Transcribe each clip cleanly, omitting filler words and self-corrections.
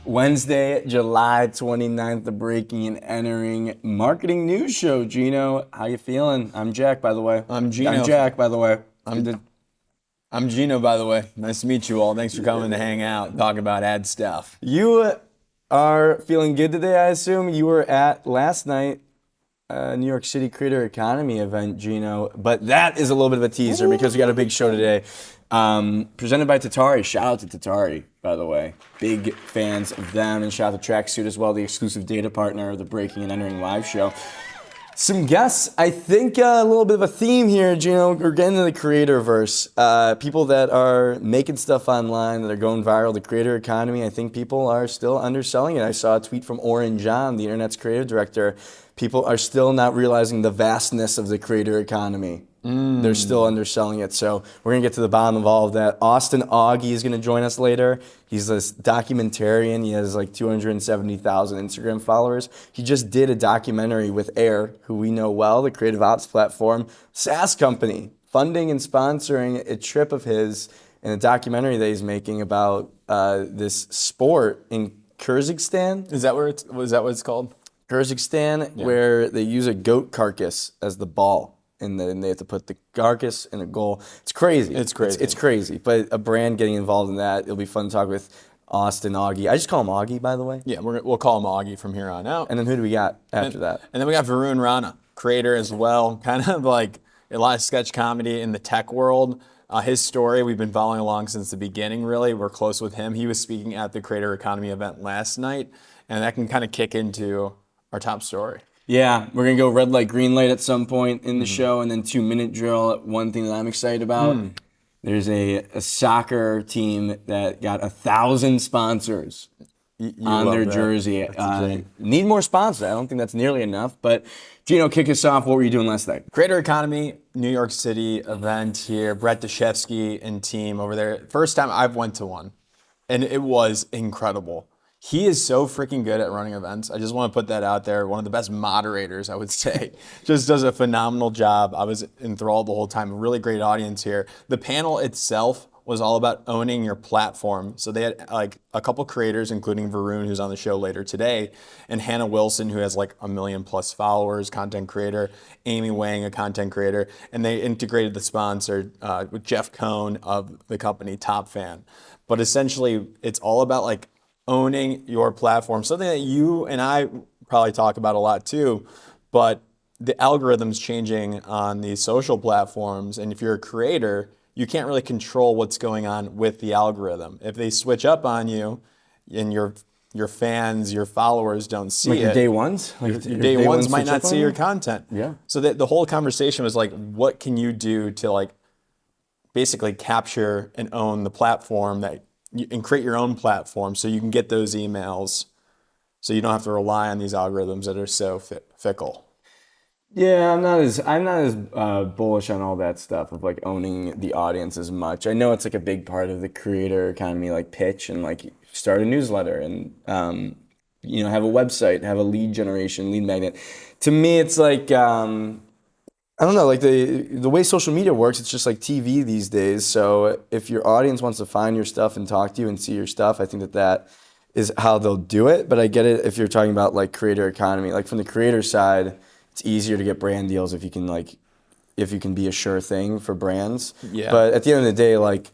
Wednesday, July 29th, the Breaking and Entering Marketing News Show. Gino, how you feeling? I'm Jack, by the way. I'm Gino. I'm Jack, by the way. I'm Gino, by the way. Nice to meet you all. Thanks for coming to hang out, talk about ad stuff. You are feeling good today, I assume. You were at last night New York City Creator Economy event, Gino. But that is a little bit of a teaser because we got a big show today. Presented by Tatari. Shout out to Tatari, by the way. Big fans of them. And shout out to Tracksuit as well, the exclusive data partner of the Breaking and Entering live show. Some guests, I think a little bit of a theme here, Gino. We're getting into the creator-verse. People that are making stuff online, that are going viral, the creator economy, I think people are still underselling it. I saw a tweet from Oren John, the internet's creative director. People are still not realizing the vastness of the creator economy. They're still underselling it. So we're going to get to the bottom of all of that. Augie is going to join us later. He's this documentarian. He has like 270,000 Instagram followers. He just did a documentary with Air, who we know well, the creative ops platform, SaaS company, funding and sponsoring a trip of his and a documentary that he's making about this sport in Kyrgyzstan. Is that what it's called? Kyrgyzstan, Yeah. where they use a goat carcass as the ball. And then they have to put the carcass in a goal. It's crazy. It's crazy. It's crazy. But a brand getting involved in that, it'll be fun to talk with Augie. I just call him Augie, by the way. Yeah, we'll call him Augie from here on out. And then who do we got after that? And then we got Varun Rana, creator as well, kind of like a lot of sketch comedy in the tech world. His story, we've been following along since the beginning, really. We're close with him. He was speaking at the Creator Economy event last night, and that can kind of kick into our top story. Yeah, we're going to go red light, green light at some point in the show, and then 2-minute drill. One thing that I'm excited about, there's a soccer team that got 1,000 sponsors on their jersey. Need more sponsors. I don't think that's nearly enough. But Gino, kick us off. What were you doing last night? Creator Economy, New York City event here. Brett Deshevsky and team over there. First time I've went to one, and it was incredible. He is so freaking good at running events. I just want to put that out there. One of the best moderators, I would say. Just does a phenomenal job. I was enthralled the whole time. Really great audience here. The panel itself was all about owning your platform. So they had like a couple creators, including Varun, who's on the show later today, and Hannah Wilson, who has like 1 million+ followers, content creator, Amy Wang, a content creator, and they integrated the sponsor with Jeff Cohn of the company Top Fan. But essentially, it's all about like owning your platform, something that you and I probably talk about a lot too, but the algorithm's changing on these social platforms, and if you're a creator, you can't really control what's going on with the algorithm. If they switch up on you and your fans, your followers don't see Like it. your day ones? Like your day ones might not see your content. Yeah. So the whole conversation was like, what can you do to like basically capture and own the platform and create your own platform so you can get those emails so you don't have to rely on these algorithms that are so fickle. Yeah, I'm not as bullish on all that stuff of like owning the audience as much. I know it's like a big part of the creator economy, like pitch and like start a newsletter and have a website, have a lead generation, lead magnet. To me, it's like I don't know, like the way social media works, it's just like TV these days. So if your audience wants to find your stuff and talk to you and see your stuff, I think that is how they'll do it. But I get it if you're talking about like creator economy. Like from the creator side, it's easier to get brand deals if you can be a sure thing for brands. Yeah. But at the end of the day, like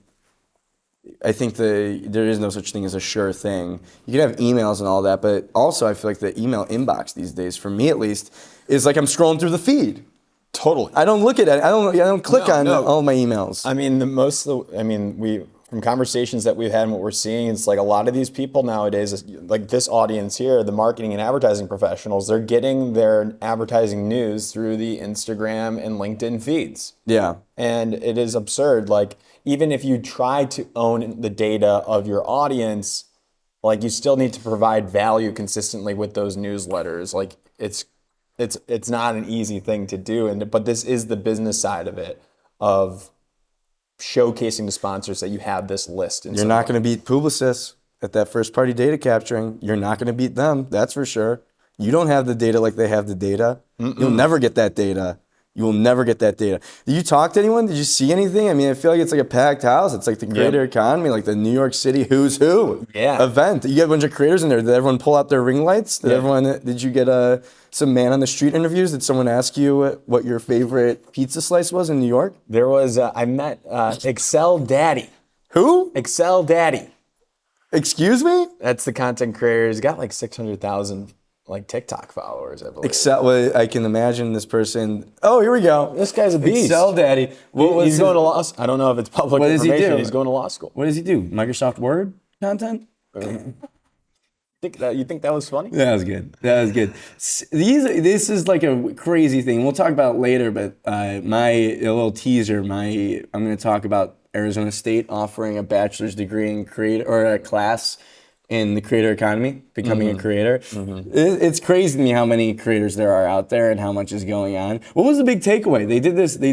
I think there is no such thing as a sure thing. You can have emails and all that, but also I feel like the email inbox these days, for me at least, is like I'm scrolling through the feed. Totally. I don't look at it. I don't click on all my emails. I mean, from conversations that we've had and what we're seeing, it's like a lot of these people nowadays, like this audience here, the marketing and advertising professionals, they're getting their advertising news through the Instagram and LinkedIn feeds. Yeah. And it is absurd. Like, even if you try to own the data of your audience, like you still need to provide value consistently with those newsletters. Like it's not an easy thing to do, but this is the business side of it, of showcasing to sponsors that you have this list. You're not going to beat Publicis at that first party data capturing. You're not going to beat them, that's for sure. You don't have the data like they have the data. You'll never get that data. You will never get that data. Did you talk to anyone? Did you see anything? I mean, I feel like it's like a packed house. It's like the creator economy, like the New York City who's who event. You get a bunch of creators in there. Did everyone pull out their ring lights? Did you get some man on the street interviews? Did someone ask you what your favorite pizza slice was in New York? There was, I met Excel Daddy. Who? Excel Daddy. Excuse me? That's the content creator. He's got like 600,000 like TikTok followers, I believe. Well, I can imagine this person. Oh, here we go. This guy's a beast. Excel Daddy. He's going to law school. I don't know if it's public What does he information. do? He's going to law school. What does he do? Microsoft Word content? You think that was funny? That was good. This is like a crazy thing. We'll talk about it later, but a little teaser. I'm going to talk about Arizona State offering a bachelor's degree in a class in the creator economy, becoming a creator. It's crazy to me how many creators there are out there and how much is going on. What was the big takeaway? They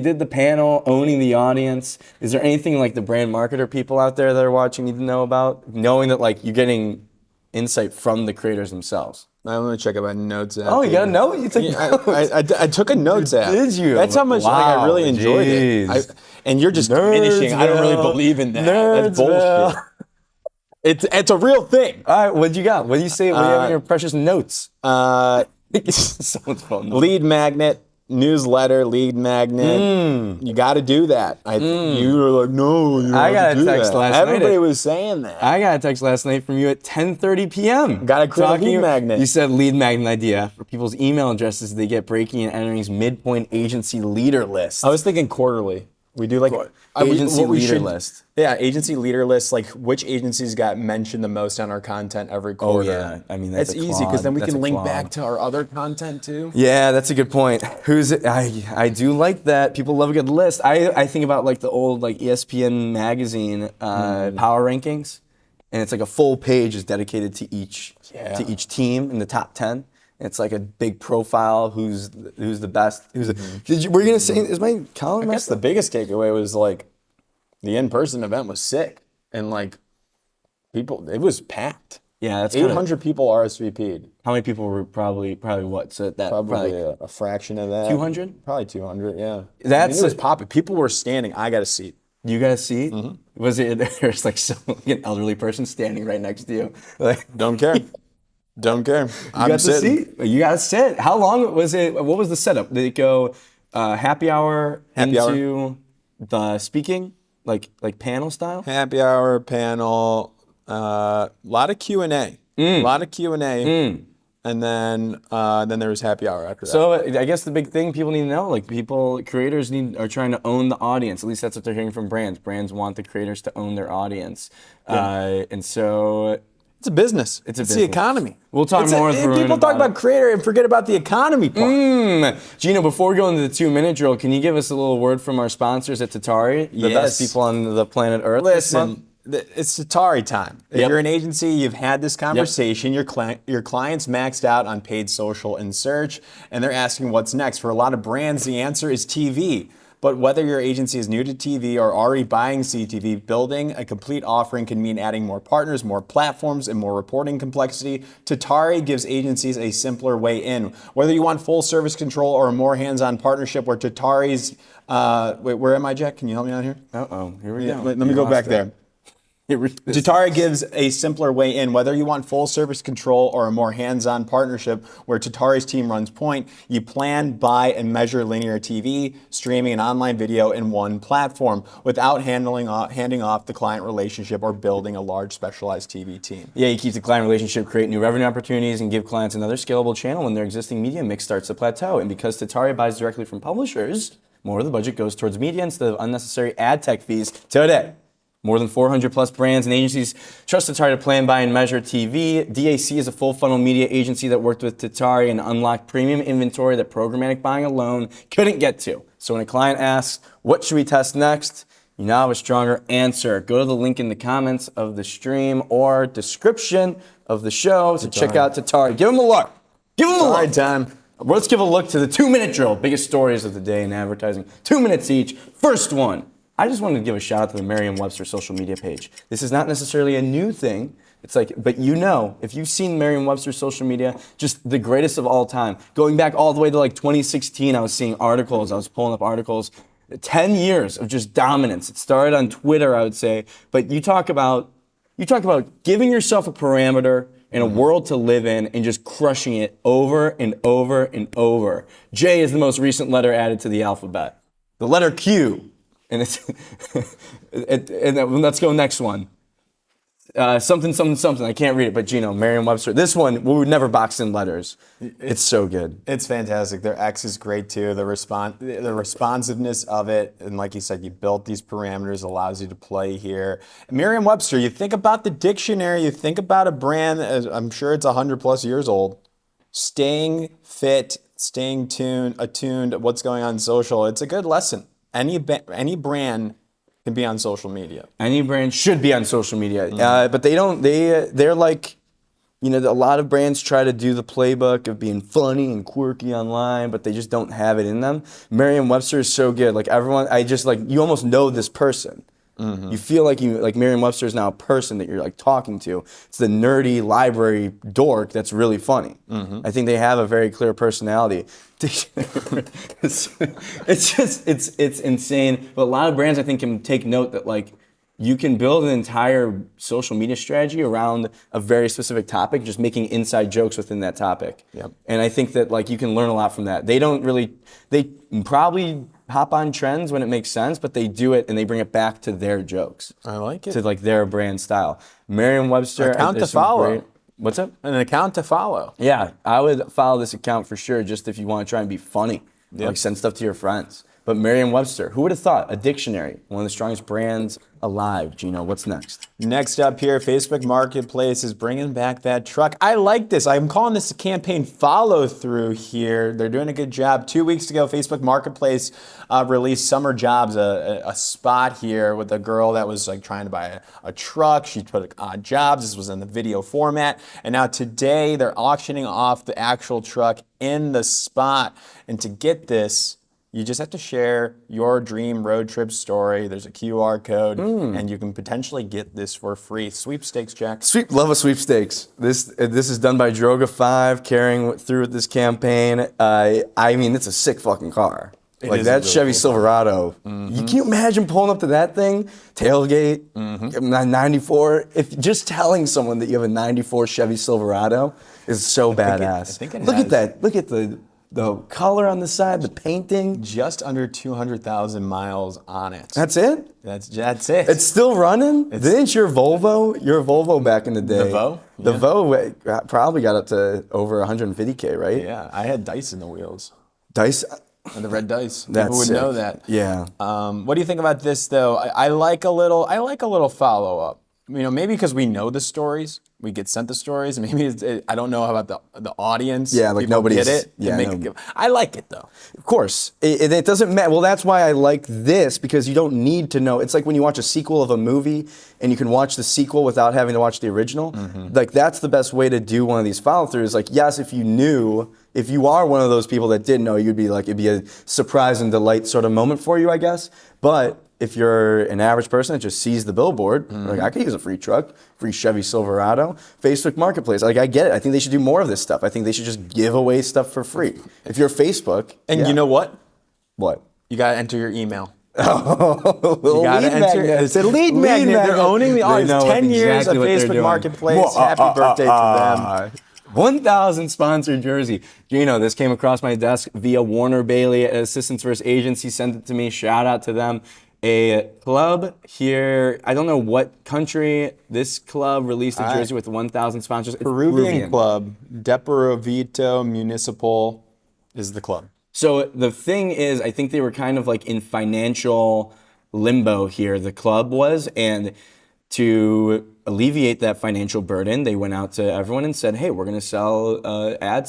did the panel, owning the audience. Is there anything like the brand marketer people out there that are watching need to know about? Knowing that like you're getting insight from the creators themselves. I'm going to check out my notes app. Oh, you got a note? You took I took a notes app. Did you? That's how much I really enjoyed it. And you're just diminishing. I don't really believe in that. That's bullshit. It's a real thing. All right, what you got? What do you say? What do you have in your precious notes? Someone's phone. Lead magnet, newsletter, lead magnet. You got to do that. You were like, no, you I got a text last night. Everybody was saying that. I got a text last night from you at 10:30 p.m. Got to create a lead magnet. You said lead magnet idea for people's email addresses. They get breaking and entering's midpoint agency leader list. I was thinking quarterly. We do like agency leader list. Yeah, agency leader list. Like which agencies got mentioned the most on our content every quarter. Oh yeah, I mean that's easy because then we can link back to our other content too. Yeah, that's a good point. I do like that. People love a good list. I think about like the old like ESPN magazine power rankings, and it's like a full page is dedicated to each team in the top 10. It's like a big profile. Who's the best? Were you gonna say? Is my column? I guess the biggest takeaway was like the in-person event was sick and like people. It was packed. Yeah, that's 800 people RSVP'd. How many people were probably what? So that Probably a fraction of that. 200? Probably 200. Yeah. That's it was popping. People were standing. I got a seat. You got a seat? Was it there's like an elderly person standing right next to you? Like, don't care. Don't care. You got the seat. You got to sit. How long was it? What was the setup? Did it go happy hour into the speaking, like panel style? Happy hour, panel, a lot of Q&A. A lot of Q&A. And then there was happy hour after that. So I guess the big thing people need to know, like creators are trying to own the audience. At least that's what they're hearing from brands. Brands want the creators to own their audience. And so... It's a business. It's the economy. We'll talk more with Varun people talk about creator and forget about the economy part. Gino, before we go into the 2-minute drill, can you give us a little word from our sponsors at Tatari, the best people on the planet Earth? Listen, it's Tatari time. If you're an agency, you've had this conversation, your client's maxed out on paid social and search, and they're asking what's next. For a lot of brands, the answer is TV. But whether your agency is new to TV or already buying CTV, building a complete offering can mean adding more partners, more platforms, and more reporting complexity. Tatari gives agencies a simpler way in. Whether you want full service control or a more hands-on partnership where Tatari's... wait, where am I, Jack? Can you help me out here? Uh-oh, here we go. Let me go back there. Tatari gives a simpler way in. Whether you want full service control or a more hands-on partnership where Tatari's team runs point, you plan, buy, and measure linear TV, streaming, and online video in one platform without handing off the client relationship or building a large specialized TV team. Yeah, you keep the client relationship, create new revenue opportunities, and give clients another scalable channel when their existing media mix starts to plateau. And because Tatari buys directly from publishers, more of the budget goes towards media instead of unnecessary ad tech fees today. More than 400 plus brands and agencies trust Tatari to plan, buy, and measure TV. DAC is a full funnel media agency that worked with Tatari and unlocked premium inventory that programmatic buying alone couldn't get to. So when a client asks, what should we test next? You now have a stronger answer. Go to the link in the comments of the stream or description of the show to check out Tatari. Give them a look. Give them a look. All right, time. Let's give a look to the 2-minute drill. Biggest stories of the day in advertising. 2 minutes each. First one. I just wanted to give a shout out to the Merriam-Webster social media page. This is not necessarily a new thing, It's like, but if you've seen Merriam-Webster's social media, just the greatest of all time. Going back all the way to like 2016, I was seeing articles, I was pulling up articles. 10 years of just dominance. It started on Twitter, I would say. But you talk about giving yourself a parameter and a world to live in and just crushing it over and over and over. J is the most recent letter added to the alphabet. The letter Q. And it's and let's go next one. Something, something, something. I can't read it, but Gino, Merriam-Webster. This one, we would never box in letters. It's so good. It's fantastic. Their X is great too. The responsiveness of it, and like you said, you built these parameters, allows you to play here. Merriam-Webster, you think about the dictionary, you think about a brand, I'm sure it's 100+ years old, staying fit, staying attuned to what's going on social. It's a good lesson. Any brand can be on social media. Any brand should be on social media, but they don't. They're like, a lot of brands try to do the playbook of being funny and quirky online, but they just don't have it in them. Merriam-Webster is so good. Like everyone, you almost know this person. You feel like Merriam-Webster is now a person that you're like talking to. It's the nerdy library dork that's really funny. I think they have a very clear personality. It's insane. But a lot of brands I think can take note that like you can build an entire social media strategy around a very specific topic, just making inside jokes within that topic. Yep. And I think that like you can learn a lot from that. They probably hop on trends when it makes sense, but they do it and they bring it back to their jokes. I like it. To like their brand style. Merriam-Webster. Account to follow. What's up? An account to follow. Yeah, I would follow this account for sure, just if you want to try and be funny. Yep. Like send stuff to your friends. But Merriam-Webster, who would have thought? A dictionary, one of the strongest brands alive. Gino, what's next? Next up here, Facebook Marketplace is bringing back that truck. I like this. I'm calling this a campaign follow-through here. They're doing a good job. 2 weeks ago, Facebook Marketplace released Summer Jobs, a spot here with a girl that was like trying to buy a truck. She put jobs. This was in the video format. And now today, they're auctioning off the actual truck in the spot. And to get this, you just have to share your dream road trip story. There's a QR code, and you can potentially get this for free. Sweepstakes, Jack. Love a sweepstakes. This is done by Droga 5, carrying through with this campaign. I mean, it's a sick fucking car. Like that really Chevy cool Silverado. You can imagine pulling up to that thing, tailgate, 94. If just telling someone that you have a 94 Chevy Silverado is so badass. Look at that. Look at the color on the side, the painting. Just under 200,000 miles on it. That's it? That's it. It's still running? Didn't your Volvo back in the day? The Vo? The Vo probably got up to over 150K, right? Yeah, I had dice in the wheels. Dice? And the red dice. That's People would sick. know that. Yeah. What do you think about this though? I like a little follow up. Maybe because we know the stories, we get sent the stories. Maybe I don't know about the audience. Yeah, like people nobody's get it. yeah. I like it though. Of course. It doesn't matter. Well, that's why I like this, because you don't need to know. It's like when you watch a sequel of a movie and you can watch the sequel without having to watch the original. Like that's the best way to do one of these follow-throughs. Like, yes, if you are one of those people that did know, you'd be like, it'd be a surprise and delight sort of moment for you, I guess. But if you're an average person that just sees the billboard, like I could use a free truck, free Chevy Silverado, Facebook Marketplace. Like I get it. I think they should do more of this stuff. I think they should just give away stuff for free. If you're Facebook, And you know what? What? You gotta enter your email. Oh, You gotta enter. It's a lead magnet. They're owning the audience. 10 years of Facebook Marketplace. Happy birthday to them. 1,000 sponsored jersey. Gino, this came across my desk via Warner Bailey at Assistance First Agency. Sent it to me. Shout out to them. A club here, I don't know what country, this club released a jersey with 1,000 sponsors. It's Peruvian club, Deportivo Municipal is the club. So the thing is, I think they were kind of like in financial limbo here, the club was, and to alleviate that financial burden, they went out to everyone and said, hey, we're going to sell a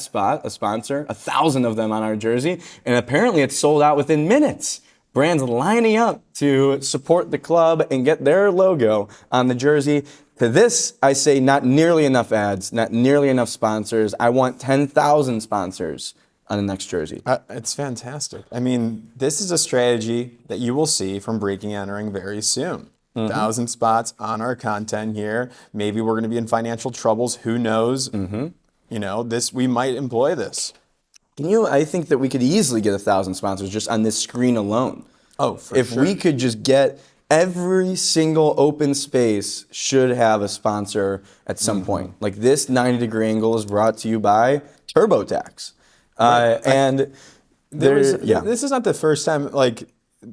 sponsor, 1,000 of them on our jersey, and apparently it's sold out within minutes. Brands lining up to support the club and get their logo on the jersey. To this, I say not nearly enough ads, not nearly enough sponsors. I want 10,000 sponsors on the next jersey. It's fantastic. This is a strategy that you will see from Breaking Entering very soon. 1,000 spots on our content here. Maybe we're going to be in financial troubles. Who knows? You know, we might employ this. I think that we could easily get 1,000 sponsors just on this screen alone. Oh, for if sure. we could just get every single open space should have a sponsor at some point. Like this 90-degree angle is brought to you by TurboTax. And this is not the first time, like,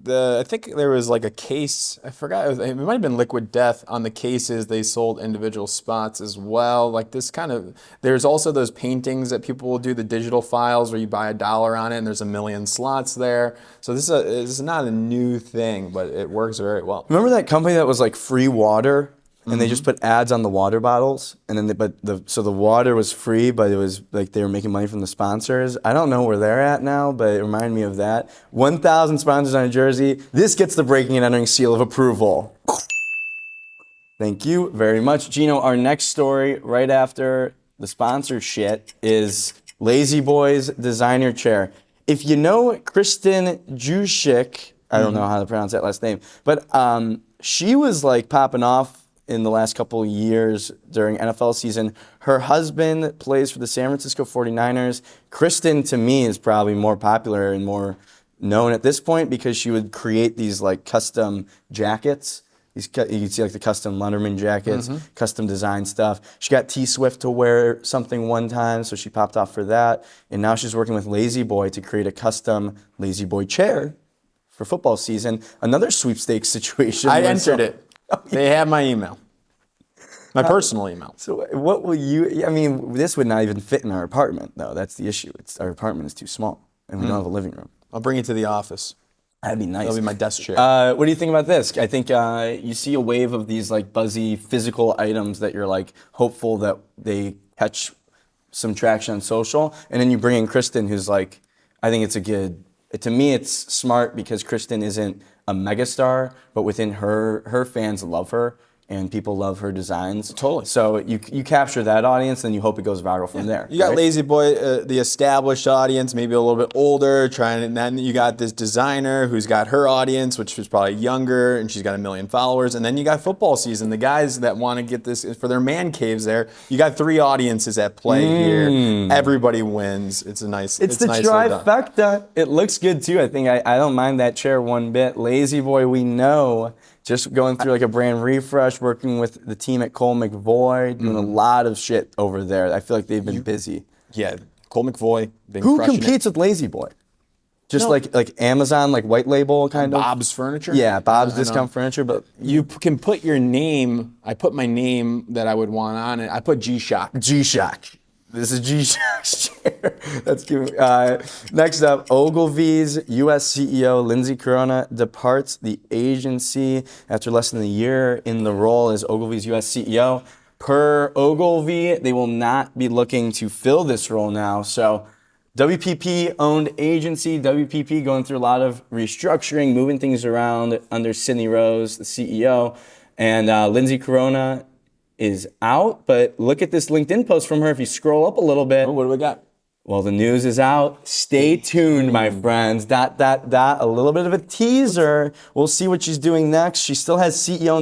I think there was like a case, I forgot, it might have been Liquid Death on the cases. They sold individual spots as well. Like this kind of, there's also those paintings that people will do, the digital files where you buy $1 on it and there's 1,000,000 slots there. So this is not a new thing, but it works very well. Remember that company that was like free water? And they just put ads on the water bottles, and then so the water was free, but it was like they were making money from the sponsors. I don't know where they're at now, but it reminded me of that. 1,000 sponsors on a jersey. This gets the breaking and entering seal of approval. Thank you very much, Gino. Our next story, right after the sponsor shit, is Lazy Boy's designer chair. If you know Kristen Juszczyk, I don't know how to pronounce that last name, but she was like popping off in the last couple of years during NFL season. Her husband plays for the San Francisco 49ers. Kristen, to me, is probably more popular and more known at this point because she would create these like custom jackets. You can see like the custom Letterman jackets, custom design stuff. She got T Swift to wear something one time, so she popped off for that. And now she's working with Lazy Boy to create a custom Lazy Boy chair for football season. Another sweepstakes situation. I entered it. They have my email. My personal email. So what will you, I mean, this would not even fit in our apartment, though. That's the issue. Our apartment is too small, and we don't have a living room. I'll bring it to the office. That'd be nice. That'll be my desk chair. What do you think about this? I think you see a wave of these like buzzy physical items that you're like hopeful that they catch some traction on social, and then you bring in Kristen, who's like, I think it's a good, to me it's smart because Kristen isn't a megastar, but within her fans love her. And people love her designs. Totally. So you capture that audience, and you hope it goes viral from there. You got right? Lazy Boy, the established audience, maybe a little bit older, and then you got this designer who's got her audience, which is probably younger, and she's got 1 million followers. And then you got football season, the guys that want to get this for their man caves there. You got 3 audiences at play here. Everybody wins. It's nice. It's the nice trifecta. It looks good too. I think I don't mind that chair one bit. Lazy Boy, we know. Just going through like a brand refresh, working with the team at Cole McVoy, doing a lot of shit over there. I feel like they've been busy. Yeah, Cole McVoy. Who competes with Lazy Boy? Just like Amazon, like white label kind of? Bob's Furniture? Yeah, Bob's Discount Furniture. But you can put your name. I put my name that I would want on it. I put G-Shock. G-Shock. This is G-Shock's chair. That's cute. Next up, Ogilvy's U.S. CEO Lindsay Corona departs the agency after less than a year in the role as Ogilvy's U.S. CEO. Per Ogilvy, they will not be looking to fill this role now. So WPP-owned agency, WPP going through a lot of restructuring, moving things around under Sydney Rose, the CEO. And Lindsay Corona is out, but look at this LinkedIn post from her. If you scroll up a little bit. Oh, what do we got? Well, the news is out. Stay tuned, my friends. ... A little bit of a teaser. We'll see what she's doing next. She still has CEO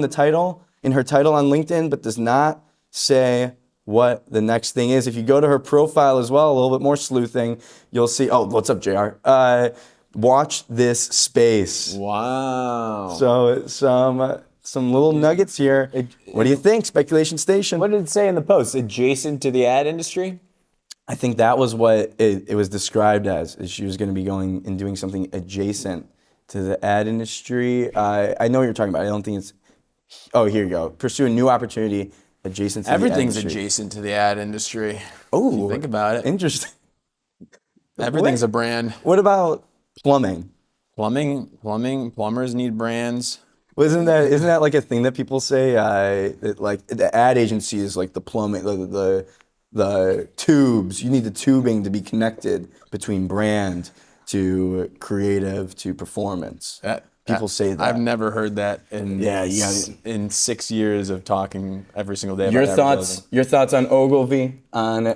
in her title on LinkedIn, but does not say what the next thing is. If you go to her profile as well, a little bit more sleuthing, you'll see, oh, what's up, JR? Watch this space. Wow. So some little nuggets here. What do you think? Speculation Station. What did it say in the post? Adjacent to the ad industry? I think that was what it was described as. Is she was going to be going and doing something adjacent to the ad industry. I know what you're talking about. I don't think it's. Oh, here you go. Pursue a new opportunity adjacent to Everything's the ad industry. adjacent to the ad industry. Oh, think about it. Interesting. Everything's a brand. What about plumbing? Plumbers need brands. Well, isn't that like a thing that people say? That like the ad agency is like the plumbing, the tubes. You need the tubing to be connected between brand to creative to performance. People say that. I've never heard that in Yeah, you gotta- in 6 years of talking every single day. Your about thoughts? advertising. Your thoughts on Ogilvy? On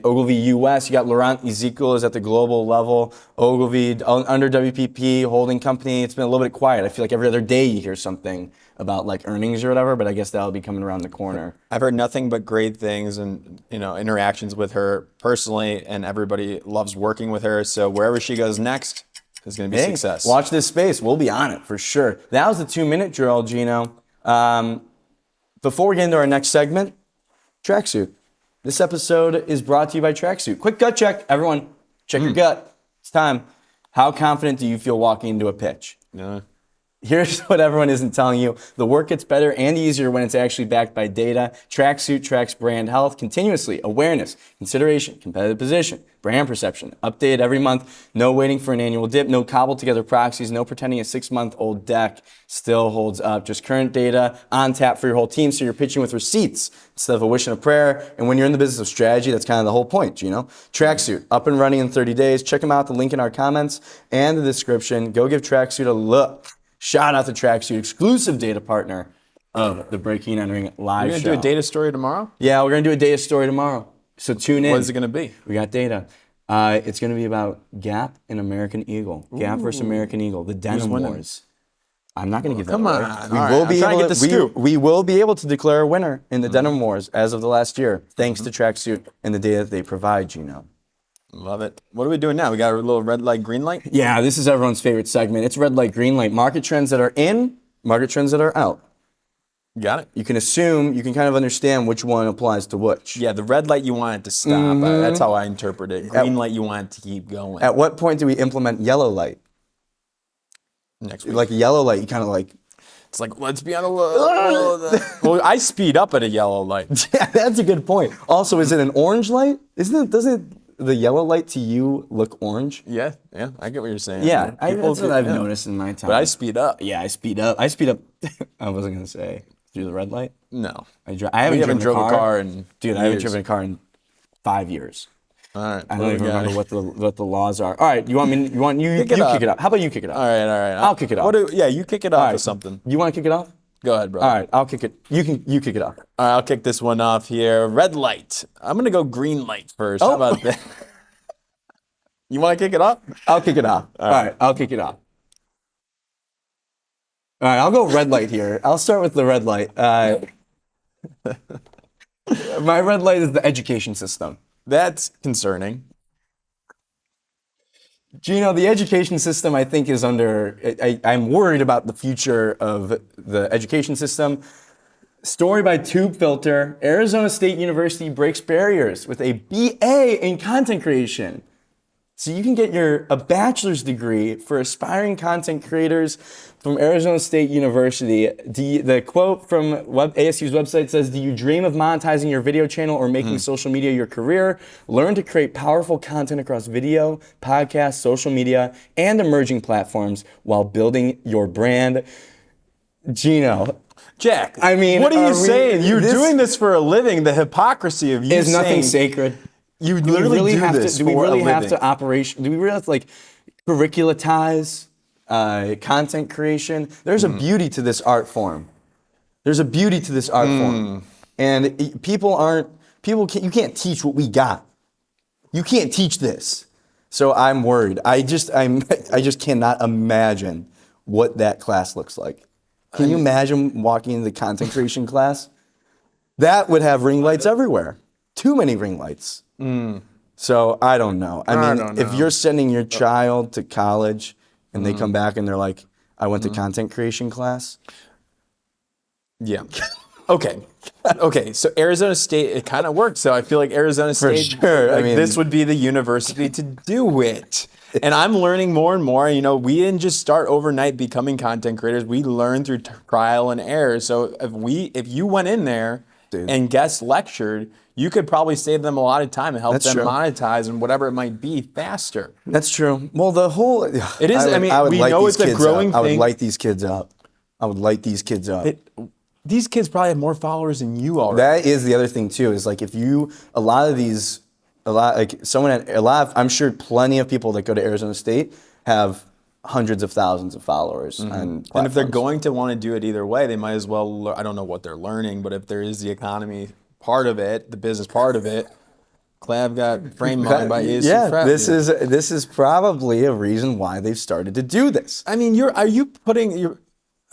Ogilvy US? You got Laurent Ezekiel is at the global level. Ogilvy under WPP holding company. It's been a little bit quiet. I feel like every other day you hear something about like earnings or whatever. But I guess that'll be coming around the corner. I've heard nothing but great things, and interactions with her personally, and everybody loves working with her. So wherever she goes next is going to be Hey, success. watch this space. We'll be on it for sure. That was the 2-minute drill, Gino. Before we get into our next segment, Tracksuit. This episode is brought to you by Tracksuit. Quick gut check. Everyone, check your gut. It's time. How confident do you feel walking into a pitch? No. Here's what everyone isn't telling you. The work gets better and easier when it's actually backed by data. Tracksuit tracks brand health continuously. Awareness, consideration, competitive position, brand perception. Updated every month. No waiting for an annual dip. No cobbled together proxies. No pretending a 6-month-old deck still holds up. Just current data on tap for your whole team, so you're pitching with receipts instead of a wish and a prayer. And when you're in the business of strategy, that's kind of the whole point, Tracksuit, up and running in 30 days. Check them out. The link in our comments and the description. Go give Tracksuit a look. Shout out to Tracksuit, exclusive data partner of the Breaking and Entering live You're show. going to do a data story tomorrow? Yeah, we're going to do a data story tomorrow. So tune in. What is it going to be? We got data. It's going to be about Gap and American Eagle. Gap versus American Eagle, the denim winning? wars. I'm not going to give that Come away. on. We All will right, be I'm trying to able get the scoop. we will be able to declare a winner in the denim wars as of the last year, thanks to Tracksuit and the data that they provide, Gino. Love it. What are we doing now? We got a little red light, green light? Yeah, this is everyone's favorite segment. It's red light, green light. Market trends that are in, market trends that are out. Got it. You can kind of understand which one applies to which. Yeah, the red light, you want it to stop. That's how I interpret it. Green light, you want it to keep going. At what point do we implement yellow light? Next week. Like yellow light, you kind of like, It's like, let's be on a low. Well, I speed up at a yellow light. yeah, that's a good point. Also, is it an orange light? Doesn't the yellow light to you look orange? Yeah, I get what you're saying. Yeah, People that's what do- I've yeah. noticed in my time. But I speed up. Yeah, I speed up. I speed up. I wasn't gonna say through the red light. No. I We haven't haven't driven drove a car in dude. I haven't years. driven a car in 5 years. All right. I what don't do even we got? remember what the laws are. All right, you Kick it you off. kick it off. How about you kick it off? All right. I'll kick it off. Yeah, you kick it off All right. with something. You want to kick it off? Go ahead, bro. All right, I'll kick it. You kick it off. All right, I'll kick this one off here. Red light. I'm going to go green light first. How about that? You want to kick it off? I'll kick it off. All right, I'll kick it off. All right, I'll go red light here. I'll start with the red light. My red light is the education system. That's concerning. Gino, the education system, I think, is under. I'm worried about the future of the education system. Story by Tube Filter. Arizona State University breaks barriers with a BA in content creation. So you can get a bachelor's degree for aspiring content creators from Arizona State University. The quote from ASU's website says, "Do you dream of monetizing your video channel or making social media your career? Learn to create powerful content across video, podcasts, social media, and emerging platforms while building your brand." Gino, Jack, I mean, what are you are we- saying? You're this- doing this for a living. The hypocrisy of you is nothing saying sacred? you Do we literally really do have this to? Do we for really a have living. to Do we really have to curriculatize content creation? There's a beauty to this art form. There's a beauty to this art form, and you can't teach what we got. You can't teach this. So I'm worried. I just cannot imagine what that class looks like. Can you imagine walking into the content creation class? That would have ring lights everywhere. Too many ring lights. So I don't know. I mean, don't if know. you're sending your child to college and they come back and they're like, I went to content creation class. Yeah. Okay. Okay. So Arizona State, it kind of worked. So I feel like Arizona State, sure. I like, mean- this would be the university to do it. And I'm learning more and more. You know, we didn't just start overnight becoming content creators. We learned through trial and error. So if you went in there and guest lectured, you could probably save them a lot of time and help That's them true. monetize and whatever it might be faster. That's true. Well, the whole It is- I mean, we light know these it's a kids growing up. I would thing. light these kids up. I would light these kids up. These kids probably have more followers than you already. That is the other thing too. Is like I'm sure plenty of people that go to Arizona State have hundreds of thousands of followers on And if they're platforms. going to want to do it either way, they might as well. I don't know what they're learning, but if there is the economy part of it, the business part of it, Clav got framed by ESC Yeah, Prep. this is probably a reason why they've started to do this. I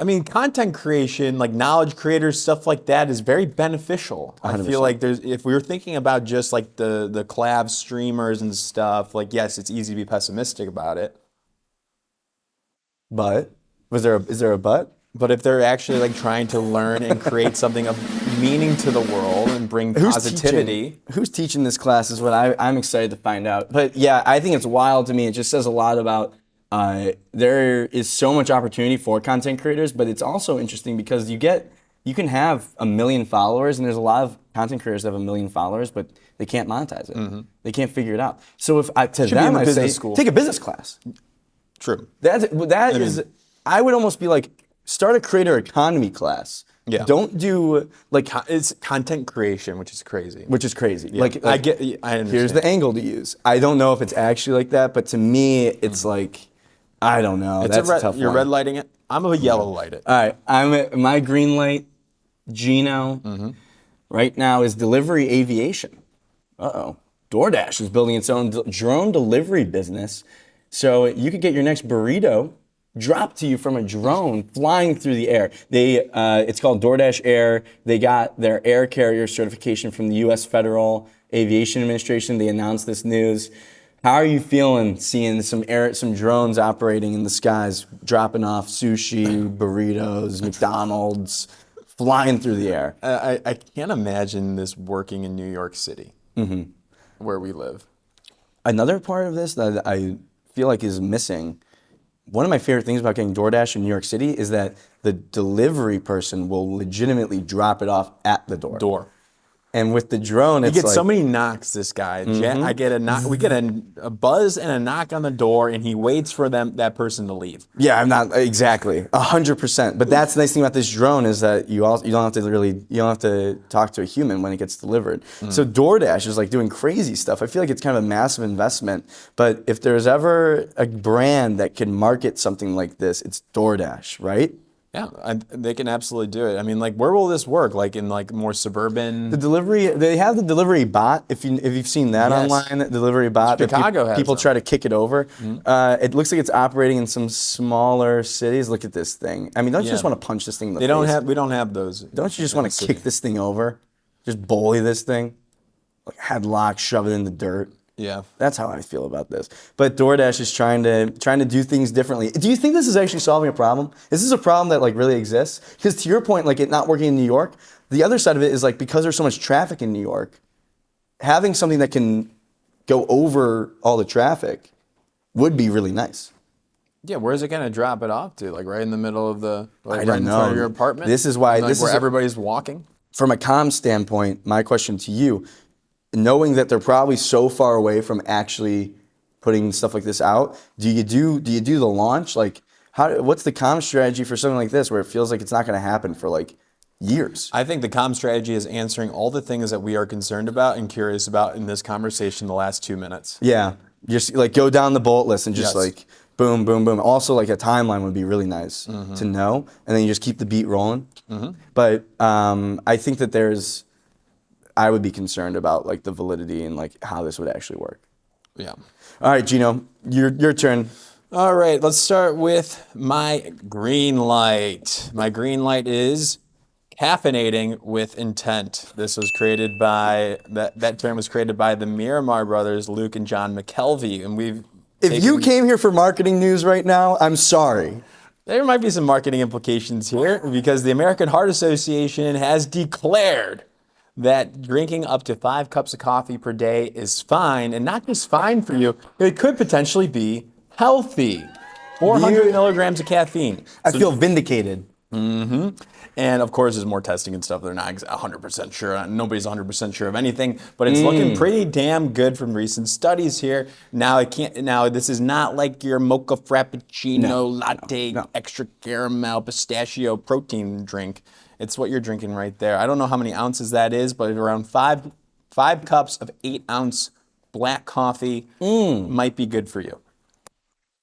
mean, content creation, like knowledge creators, stuff like that is very beneficial. I feel 100%. like if we were thinking about just like the Clav streamers and stuff, like yes, it's easy to be pessimistic about it. But is there a but? But if they're actually like trying to learn and create something of meaning to the world and bring positivity. Who's teaching this class is what I'm excited to find out. But yeah, I think it's wild to me. It just says a lot about there is so much opportunity for content creators, but it's also interesting because you can have 1 million followers, and there's a lot of content creators that have 1 million followers, but they can't monetize it. They can't figure it out. So if to Should be in them the I say, business school. take a business class. True. I would almost be like, start a creator economy class. Yeah. Don't do like It's content creation, which is crazy. which is crazy. Yeah. Like I understand. here's the angle to use. I don't know if it's actually like that, but to me, it's like I don't know. That's a tough You're one. red lighting it. I'm a yellow light it. All right, I'm at my green light. Gino, right now is delivery aviation. DoorDash is building its own drone delivery business, so you could get your next burrito dropped to you from a drone flying through the air. It's called DoorDash Air. They got their air carrier certification from the U.S. Federal Aviation Administration. They announced this news. How are you feeling seeing some drones operating in the skies, dropping off sushi, burritos, McDonald's, flying through the air? I can't imagine this working in New York City, where we live. Another part of this that I feel like is missing, one of my favorite things about getting DoorDash in New York City is that the delivery person will legitimately drop it off at the door. And with the drone, it's He gets like, so many knocks, this guy. I get a knock. We get a buzz and a knock on the door, and he waits for that person to leave. yeah, I'm not exactly 100%. But that's the nice thing about this drone is that you don't have to talk to a human when it gets delivered. So DoorDash is like doing crazy stuff. I feel like it's kind of a massive investment. But if there's ever a brand that can market something like this, it's DoorDash, right? Yeah, they can absolutely do it. I mean, like, where will this work? Like in like more suburban? They have the delivery bot. If you've seen that Yes. online, the delivery bot. that Chicago has people them. try to kick it over. It looks like it's operating in some smaller cities. Look at this thing. I mean, don't you just want to punch this thing in the face? We don't have those. Don't you just want to kick this thing over? Just bully this thing? Like headlock, shove it in the dirt. Yeah. That's how I feel about this. But DoorDash is trying to do things differently. Do you think this is actually solving a problem? Is this a problem that like really exists? Because to your point, like it not working in New York, the other side of it is like because there's so much traffic in New York, having something that can go over all the traffic would be really nice. Yeah, where's it gonna drop it off to? Like right in the middle of the, like I right don't in front of know. your apartment? This is why- Like this where is a- everybody's walking. From a comm standpoint, my question to you, knowing that they're probably so far away from actually putting stuff like this out, do you do the launch? Like, what's the comm strategy for something like this where it feels like it's not going to happen for like years? I think the comm strategy is answering all the things that we are concerned about and curious about in this conversation the last 2 minutes. Yeah, just like go down the bullet list and just Yes. like boom, boom, boom. Also, like a timeline would be really nice to know, and then you just keep the beat rolling. But I think that I would be concerned about like the validity and like how this would actually work. Yeah. All right, Gino, your turn. All right, let's start with my green light. My green light is caffeinating with intent. This was created by, that term was created by the Miramar brothers, Luke and John McKelvey. And If you came here for marketing news right now, I'm sorry. there might be some marketing implications here because the American Heart Association has declared that drinking up to 5 cups of coffee per day is fine, and not just fine for you, it could potentially be healthy. 400 milligrams of caffeine. I feel vindicated. And of course, there's more testing and stuff. They're not 100% sure. Nobody's 100% sure of anything, but it's looking pretty damn good from recent studies here. Now, this is not like your mocha frappuccino latte, extra caramel pistachio protein drink. It's what you're drinking right there. I don't know how many ounces that is, but around five cups of 8-ounce black coffee might be good for you.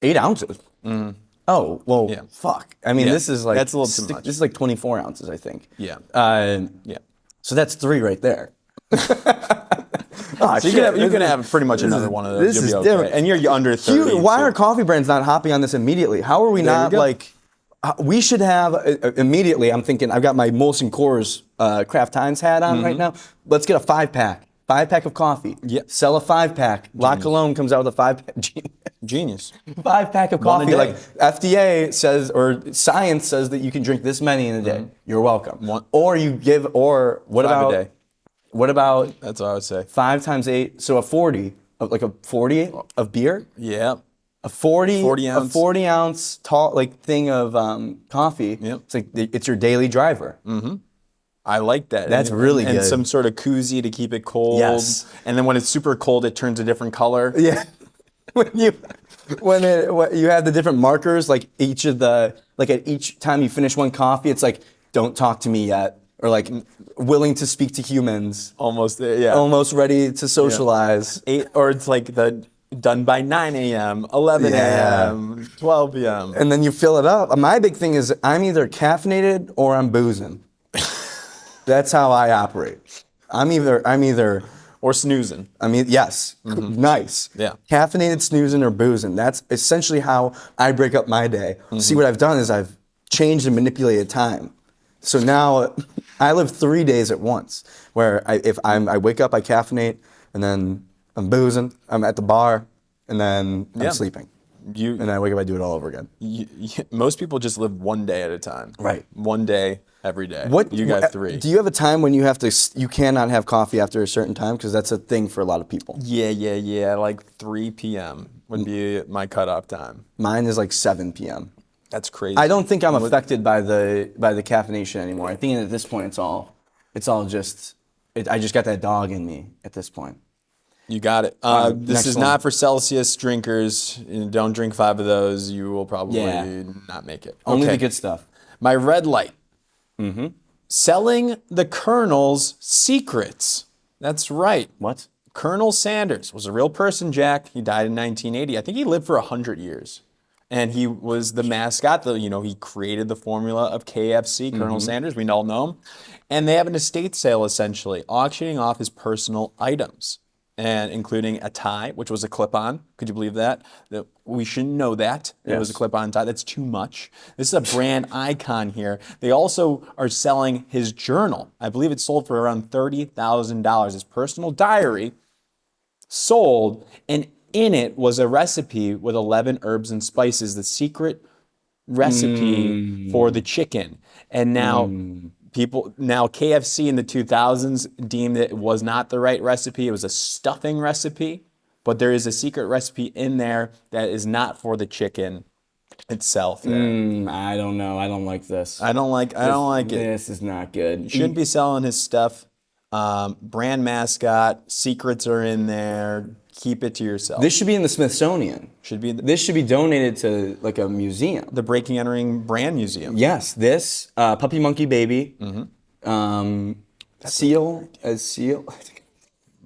8 ounces. Oh well, Yeah. fuck. I mean, Yeah, this is like that's a little too much. This is like 24 ounces, I think. Yeah. Yeah. So that's 3 right there. So you can have pretty much another one of those. This You'll is be okay. different. And you're under 30. Why too. are coffee brands not hopping on this immediately? How are we There we not go. like? We should have immediately. I'm thinking. I've got my Molson Coors Kraft Heinz hat on right now. Let's get a 5-pack. 5-pack of coffee. Yep. Sell a 5-pack. La Cologne comes out with a 5-pack. Genius. 5-pack of One a coffee. day. Like FDA says, or science says that you can drink this many in a day. You're welcome. One- Or you give. Or what 5 about? a day. What about That's what I would say. 5 times 8? So a 40, like a 40 of beer. Yeah. A 40 ounce. a 40 ounce tall like thing of coffee. Yep. It's like it's your daily driver. I like that. That's really and good. some sort of koozie to keep it cold. Yes. And then when it's super cold, it turns a different color. Yeah. when you have the different markers, like each of the like at each time you finish one coffee, it's like don't talk to me yet, or like willing to speak to humans, Almost there. Yeah. almost ready to socialize. 8, or it's like the done by 9 a.m., 11 Yeah. a.m., 12 p.m. And then you fill it up. My big thing is I'm either caffeinated or I'm boozing. That's how I operate. I'm either Or snoozing. yes, nice. Yeah. Caffeinated, snoozing, or boozing. That's essentially how I break up my day. See, what I've done is I've changed and manipulated time. So now I live 3 days at once, where I wake up, I caffeinate, and then I'm boozing, I'm at the bar, and then Yeah. I'm sleeping. You, And then I wake up, I do it all over again. most people just live one day at a time. Right. One day every day. What You got 3. Do you have a time when you cannot have coffee after a certain time? Because that's a thing for a lot of people. Yeah. Like 3 p.m. would be my cutoff time. Mine is like 7 p.m. That's crazy. I don't think I'm affected by the caffeination anymore. I think at this point it's all just I just got that dog in me at this point. You got it. This next is one. not for Celsius drinkers. Don't drink 5 of those. You will probably Yeah. not make it. Only Okay. the good stuff. My red light. Selling the Colonel's secrets. That's right. What? Colonel Sanders was a real person, Jack. He died in 1980. I think he lived for 100 years. And he was the mascot. He created the formula of KFC, Colonel Sanders. We all know him. And they have an estate sale, essentially, auctioning off his personal items, and including a tie, which was a clip-on. Could you believe that? We shouldn't know that. It was a Yes. clip-on tie. That's too much. This is a brand icon here. They also are selling his journal. I believe it sold for around $30,000. His personal diary sold, and in it was a recipe with 11 herbs and spices, the secret recipe for the chicken. And now KFC in the 2000s deemed it was not the right recipe. It was a stuffing recipe, but there is a secret recipe in there that is not for the chicken itself. I don't know. I don't like this. I don't like it. This is not good. Shouldn't be selling his stuff. Brand mascot, secrets are in there. Keep it to yourself. This should be in the Smithsonian. This should be donated to like a museum. The Breaking Entering Brand Museum. Yes, this puppy monkey baby, seal.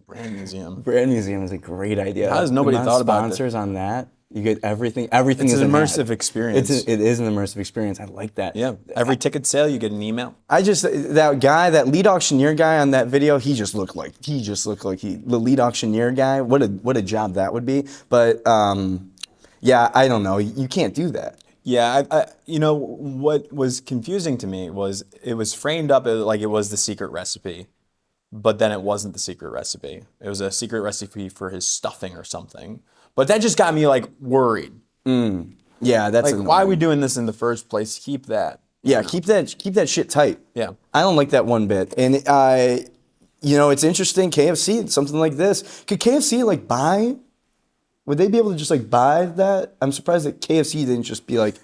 Brand Museum. Brand museum is a great idea. How has nobody The amount thought of about that? sponsors on that? You get everything. Everything It's is an in that. immersive experience. It is an immersive experience. I like that. Yeah. Every ticket sale, you get an email. That lead auctioneer guy on that video, he just looked like the lead auctioneer guy. What a job that would be. But yeah, I don't know. You can't do that. Yeah, what was confusing to me was it was framed up like it was the secret recipe, but then it wasn't the secret recipe. It was a secret recipe for his stuffing or something. But that just got me like worried. Yeah, that's Like, why are we doing this in the first place? Keep that. Yeah, keep that shit tight. Yeah. I don't like that one bit. And it's interesting. KFC, something like this. Could KFC would they be able to just buy that? I'm surprised that KFC didn't just be like,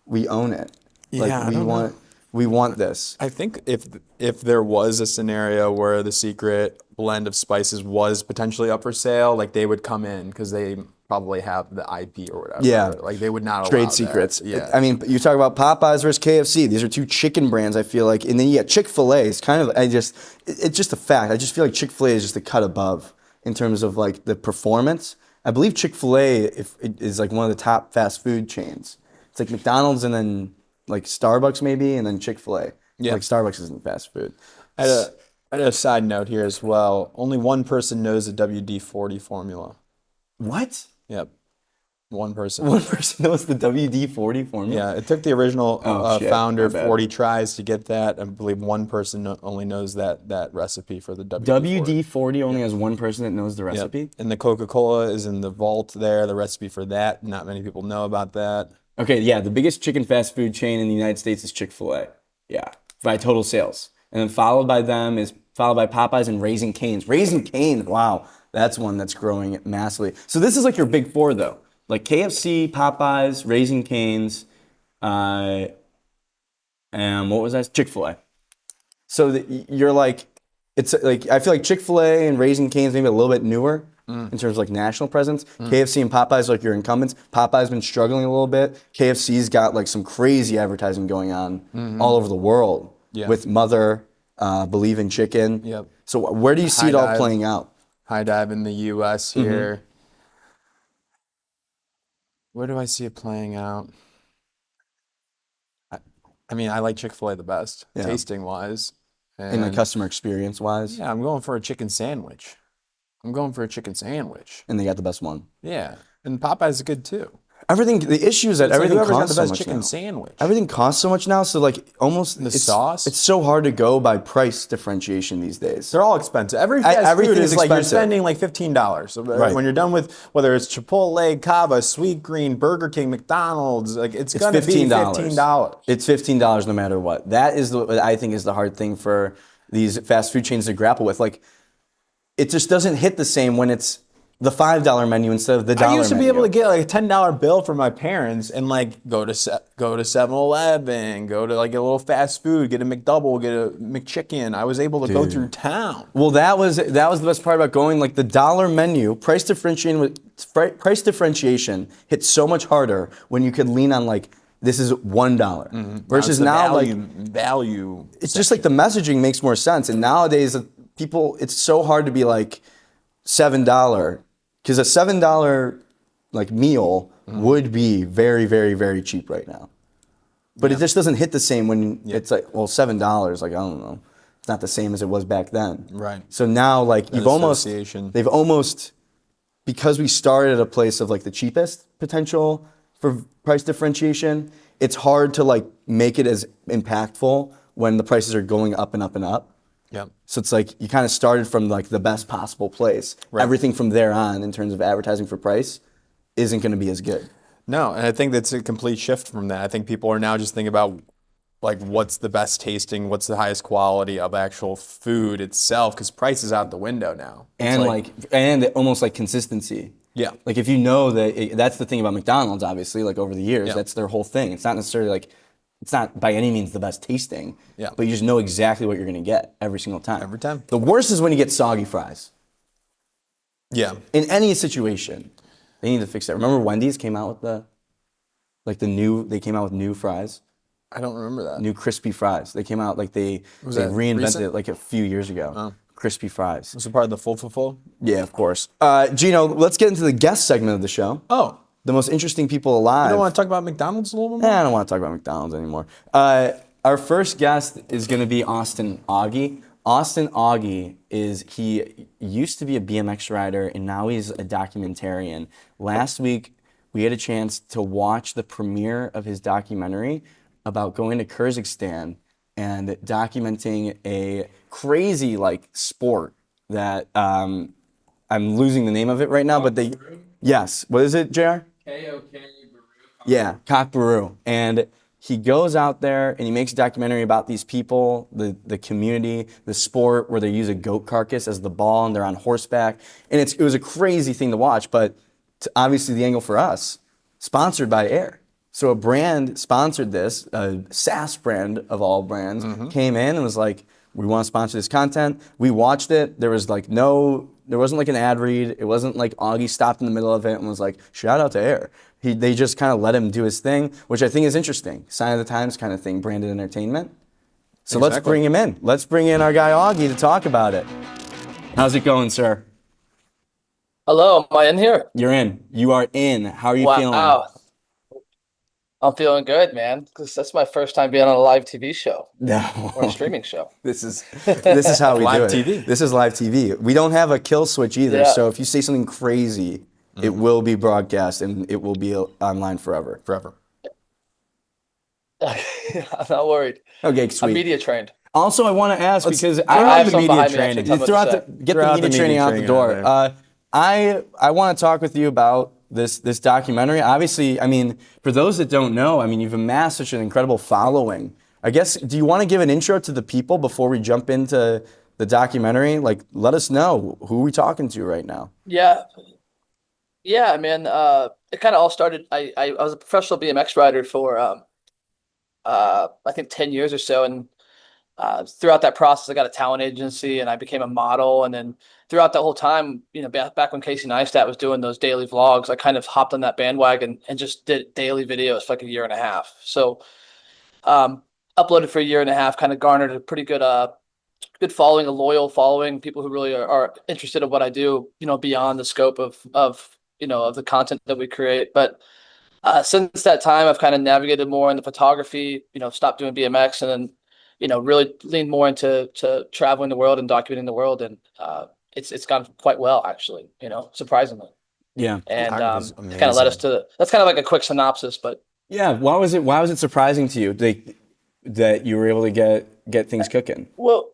we own it. Yeah, I don't know. We want this. I think if there was a scenario where the secret blend of spices was potentially up for sale, like they would come in because they probably have the IP or whatever. Yeah. Like they would not allow Trade that. secrets. Yeah. I mean, you talk about Popeyes versus KFC. These are two chicken brands, I feel like. And then you got Chick-fil-A. It's kind of, it's just a fact. I just feel like Chick-fil-A is just a cut above in terms of like the performance. I believe Chick-fil-A is like one of the top fast food chains. It's like McDonald's and then like Starbucks maybe, and then Chick-fil-A. Yeah. Like Starbucks isn't fast food. I had a side note here as well. Only one person knows the WD-40 formula. What? Yep. One person. One person knows the WD-40 formula? Yeah, it took the original Shit. founder My bad. 40 tries to get that. I believe one person only knows that recipe for the WD-40. WD-40 only has one person that knows the Yep. recipe? And the Coca-Cola is in the vault there, the recipe for that. Not many people know about that. Okay, yeah, the biggest chicken fast food chain in the United States is Chick-fil-A. Yeah, by total sales. And then followed by Popeyes and Raising Cane's. Raising Cane's, wow, that's one that's growing massively. So this is like your big four though. Like KFC, Popeyes, Raising Cane's, and what was that? Chick-fil-A. So you're like, it's like, I feel like Chick-fil-A and Raising Cane's maybe a little bit newer in terms of like national presence. KFC and Popeyes are like your incumbents. Popeyes been struggling a little bit. KFC's got like some crazy advertising going on all over the world with Mother, Believe in Chicken. Yep. So where do you see it all playing out? High Dive in the U.S. here. Where do I see it playing out? I mean, I like Chick-fil-A the best, tasting wise. In the customer experience wise? Yeah, I'm going for a chicken sandwich. And And they got the best one. Yeah, and Popeyes is good too. The issue is that It's like everything whoever's got costs the so best much chicken now. sandwich. Everything costs so much now, so like almost The sauce? It's so hard to go by price differentiation these days. They're all expensive. Every fast everything food is is like you're expensive. spending like $15. So when you're done with whether it's Chipotle, Cava, Sweet Green, Burger King, McDonald's, like it's gonna be $15. It's $15 no matter what. That is what I think is the hard thing for these fast food chains to grapple with. Like, it just doesn't hit the same when it's the $5 menu instead of the $1 I used to be menu. able to get like a $10 bill from my parents and like go to 7-Eleven, go to like a little fast food, get a McDouble, get a McChicken. I was able to go through town. Well, that was the best part about going like the dollar menu. Price differentiation hit so much harder when you could lean on like this is $1 versus now value. It's just like the messaging makes more sense. And nowadays people, it's so hard to be like $7 because a $7 like meal would be very, very, very cheap right now. But it just doesn't hit the same when it's like, well, $7, like, I don't know. It's not the same as it was back then. Right. So now like they've almost, because we started at a place of like the cheapest potential for price differentiation, it's hard to like make it as impactful when the prices are going up and up and up. Yep. So it's like you kind of started from like the best possible place. Right. Everything from there on in terms of advertising for price isn't going to be as good. No, and I think that's a complete shift from that. I think people are now just thinking about like what's the best tasting, what's the highest quality of actual food itself, because price is out the window now. And almost like consistency. Yeah. Like if you know that that's the thing about McDonald's, obviously, like over the years, that's their whole thing. It's not necessarily like, it's not by any means the best tasting, but you just know exactly what you're going to get every single time. Every time. The worst is when you get soggy fries. Yeah. In any situation, they need to fix that. Remember Wendy's came out with they came out with new fries? I don't remember that. New crispy fries. They came out like they reinvented recent? it like a few years ago. Crispy fries. Was it part of the full? Yeah, of course. Gino, let's get into the guest segment of the show. Oh. The most interesting people alive. You don't want to talk about McDonald's a little bit more? I don't want to talk about McDonald's anymore. Our first guest is going to be Austin Augie. Austin Augie he used to be a BMX rider and now he's a documentarian. Last week, we had a chance to watch the premiere of his documentary about going to Kyrgyzstan and documenting a crazy like sport that I'm losing the name of it right now, but yes. What is it, JR? K-O-K, Baru. Yeah, Cock Baru. And he goes out there and he makes a documentary about these people, the community, the sport where they use a goat carcass as the ball and they're on horseback. And it was a crazy thing to watch, but obviously the angle for us, sponsored by Air. So a brand sponsored this, a SaaS brand of all brands, came in and was like, we want to sponsor this content. We watched it. There wasn't like an ad read. It wasn't like Augie stopped in the middle of it and was like, shout out to Air. They just kind of let him do his thing, which I think is interesting. Sign of the times kind of thing, branded entertainment. So Let's bring him in. Let's bring in our guy Augie to talk about it. How's it going, sir? Hello, am I in here? You're in. You are in. How are you feeling? Wow, I'm feeling good, man. Because that's my first time being on a live TV show or a No. streaming show. This is this is how we do Live it. TV. This is live TV. We don't have a kill switch either. Yeah. So if you say something crazy, it will be broadcast and it will be online forever. Forever. I'm not worried. Okay, I'm sweet. media trained. Also, I want to ask because I Throw out have the someone media behind me actually. training. Tell me what to say. get Throw the out media the training media out the training out door. there. I want to talk with you about this documentary. Obviously, I mean, for those that don't know, I mean, you've amassed such an incredible following. I guess, do you want to give an intro to the people before we jump into the documentary? Like, let us know who we talking to right now. Yeah, yeah, man. It kind of all started. I was a professional BMX rider for I think 10 years or so, and throughout that process, I got a talent agency and I became a model. And then throughout that whole time, back when Casey Neistat was doing those daily vlogs, I kind of hopped on that bandwagon and just did daily videos for like a year and a half. So, um, uploaded for a year and a half, kind of garnered a pretty good following, a loyal following, people who really are interested in what I do, beyond the scope of the content that we create. But since that time, I've kind of navigated more in the photography, stopped doing BMX and then, really leaned more into traveling the world and documenting the world. And it's gone quite well, actually, surprisingly. Yeah. And Photography's it kind of led us amazing. to that's kind of like a quick synopsis, but Yeah. Why was it surprising to you that you were able to get things cooking? well,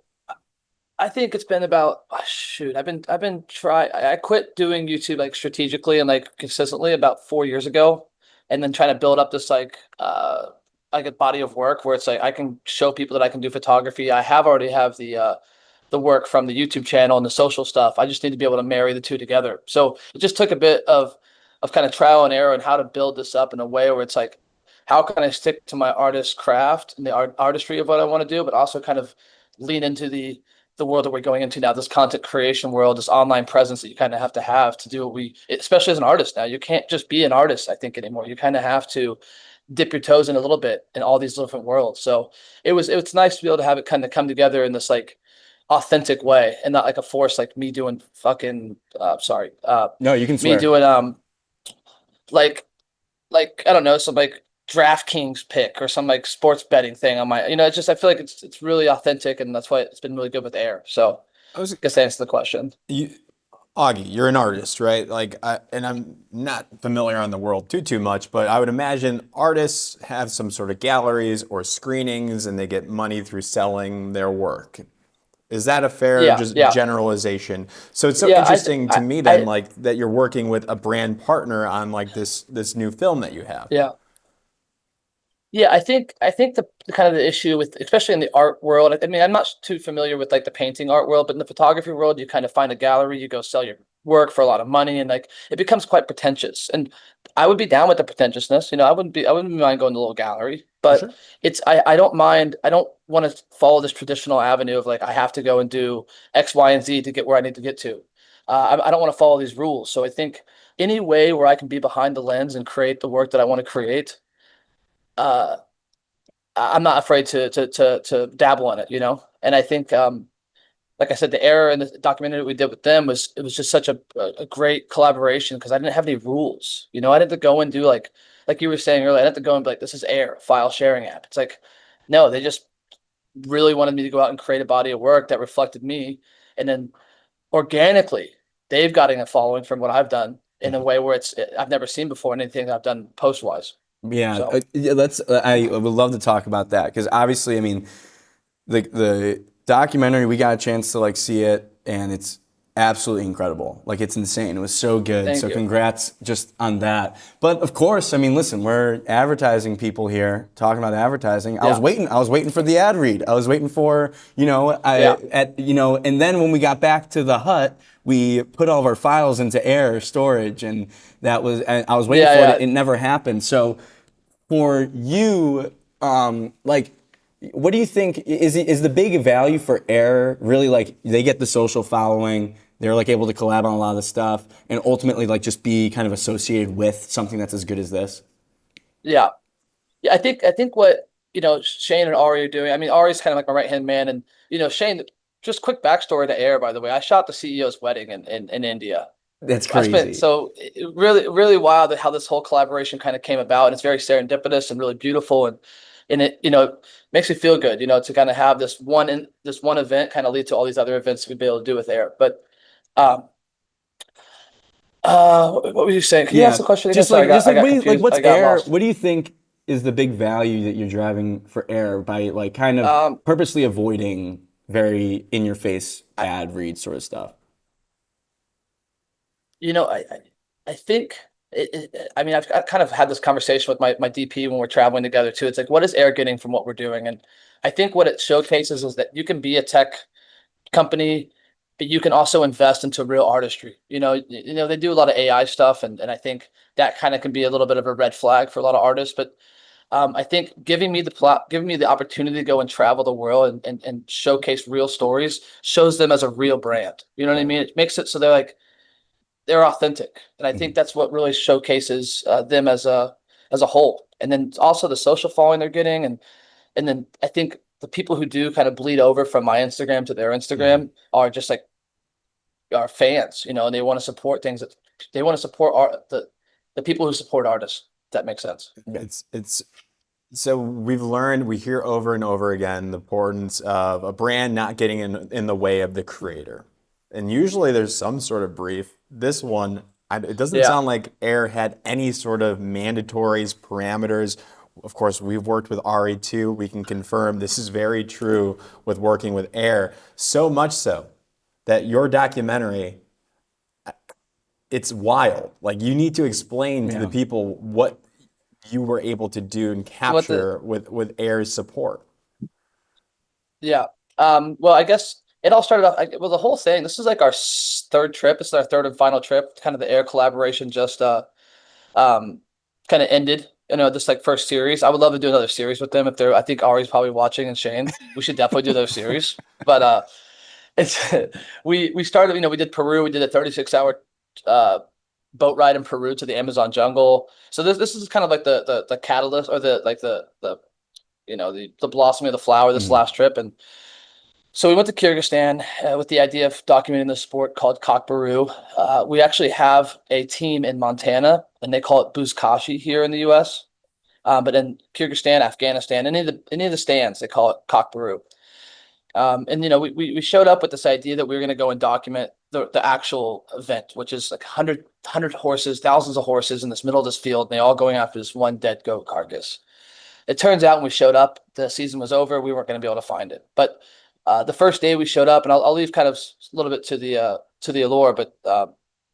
I think it's been about shoot, I've been try I quit doing YouTube like strategically and like consistently about 4 years ago, and then trying to build up this like a body of work where it's like I can show people that I can do photography. I have already have the work from the YouTube channel and the social stuff. I just need to be able to marry the two together. So it just took a bit of kind of trial and error and how to build this up in a way where it's like, how can I stick to my artist craft and the artistry of what I want to do, but also kind of lean into the world that we're going into now, this content creation world, this online presence that you kind of have to do what especially as an artist now. You can't just be an artist, I think, anymore. You kind of have to dip your toes in a little bit in all these different worlds. So it was nice to be able to have it kind of come together in this like authentic way and not like a force like me doing fucking sorry No, you can me swear. doing like I don't know, some like DraftKings pick or some like sports betting thing on my, it's just I feel like it's really authentic and that's why it's been really good with air. So I was I guess that answers the question. you, Augie, you're an artist, right? And I'm not familiar on the world too much, but I would imagine artists have some sort of galleries or screenings, and they get money through selling their work. Is that a fair Yeah, just yeah, generalization? So it's so yeah. interesting to I, me then, I like that you're working with a brand partner on like this new film that you have. yeah. Yeah, I think the kind of the issue with especially in the art world, I mean, I'm not too familiar with like the painting art world, but in the photography world, you kind of find a gallery, you go sell your work for a lot of money, and like it becomes quite pretentious. And I would be down with the pretentiousness, I wouldn't mind going to a little gallery, For but sure. I don't mind, I don't want to follow this traditional avenue of like I have to go and do X, Y, and Z to get where I need to get to. I don't want to follow these rules. So I think any way where I can be behind the lens and create the work that I want to create. Uh, I'm not afraid to dabble in it. And I think, like I said, the error in the documentary we did with them was it was just such a great collaboration because I didn't have any rules. I didn't have to go and do like you were saying earlier. I didn't have to go and be like, this is Air, a file sharing app. It's like, no, they just really wanted me to go out and create a body of work that reflected me, and then organically they've gotten a following from what I've done in a way where I've never seen before in anything I've done post wise. Yeah, So yeah, I would love to talk about that because obviously, I mean, the documentary we got a chance to like see it and it's absolutely incredible. Like it's insane. It was so good. thank So you. congrats just on that. But of course, I mean, listen, we're advertising people here talking about advertising. Yeah, I was waiting for the ad read. I was waiting for, yeah, and then when we got back to the hut, we put all of our files into air storage and and I was waiting yeah, for it. yeah. It never happened. So for you, like, what do you think is the big value for Air really like they get the social following, they're like able to collab on a lot of the stuff, and ultimately like just be kind of associated with something that's as good as this? Yeah. Yeah, I think what Shane and Ari are doing. I mean, Ari's kind of like my right hand man, and Shane. Just quick backstory to Air, by the way. I shot the CEO's wedding in India. That's I spent crazy. so really, really wild how this whole collaboration kind of came about, and it's very serendipitous and really beautiful, and it makes me feel good, to kind of have this one event kind of lead to all these other events we'd be able to do with Air. But um, what were you saying? Can you ask Yeah, the question again? just Sorry, like just I like got like confused. what's I got Air? lost. What do you think is the big value that you're driving for Air by like kind of Um, purposely avoiding very in your face I, ad read sort of stuff? you know, I think I mean, I've kind of had this conversation with my DP when we're traveling together too. It's like, what is Air getting from what we're doing? And I think what it showcases is that you can be a tech company, but you can also invest into real artistry. They do a lot of AI stuff, and I think that kind of can be a little bit of a red flag for a lot of artists. But I think giving me the opportunity to go and travel the world and showcase real stories shows them as a real brand. You know what I Right. mean? It makes it so they're authentic, and I think Mhm. that's what really showcases them as a whole. And then also the social following they're getting, and then I think the people who do kind of bleed over from my Instagram to their Yeah. Instagram are just like are fans, and they want to support things that they want to support the people who support artists. If that makes sense. Yeah. It's so we hear over and over again the importance of a brand not getting in the way of the creator. And usually there's some sort of brief. This one, it doesn't Yeah. sound like Air had any sort of mandatories, parameters. Of course, we've worked with Ari too. We can confirm this is very true with working with Air. So much so that your documentary, it's wild. Like you need to explain to the Yeah. people what you were able to do and What the capture with Air's support. Yeah. Well, I guess it all started off. Well, the whole thing. This is like our third trip. This is our third and final trip. Kind of the Air collaboration just um kind of ended. This like first series. I would love to do another series with them if they're. I think Ari's probably watching and Shane. We should definitely do those series. But it's we started. We did Peru. We did a 36-hour uh boat ride in Peru to the Amazon jungle. So this is kind of like the catalyst or the like the the blossoming of the flower this Mhm. last trip. And so we went to Kyrgyzstan with the idea of documenting the sport called cockburoo. We actually have a team in Montana, and they call it buzkashi here in the U.S. But in Kyrgyzstan, Afghanistan, any of the stands, they call it cockburoo. And we showed up with this idea that we were going to go and document the actual event, which is like 100 horses, thousands of horses in this middle of this field, and they all going after this one dead goat carcass. It turns out when we showed up, the season was over. We weren't going to be able to find it. But the first day we showed up, and I'll leave kind of a little bit to the allure, but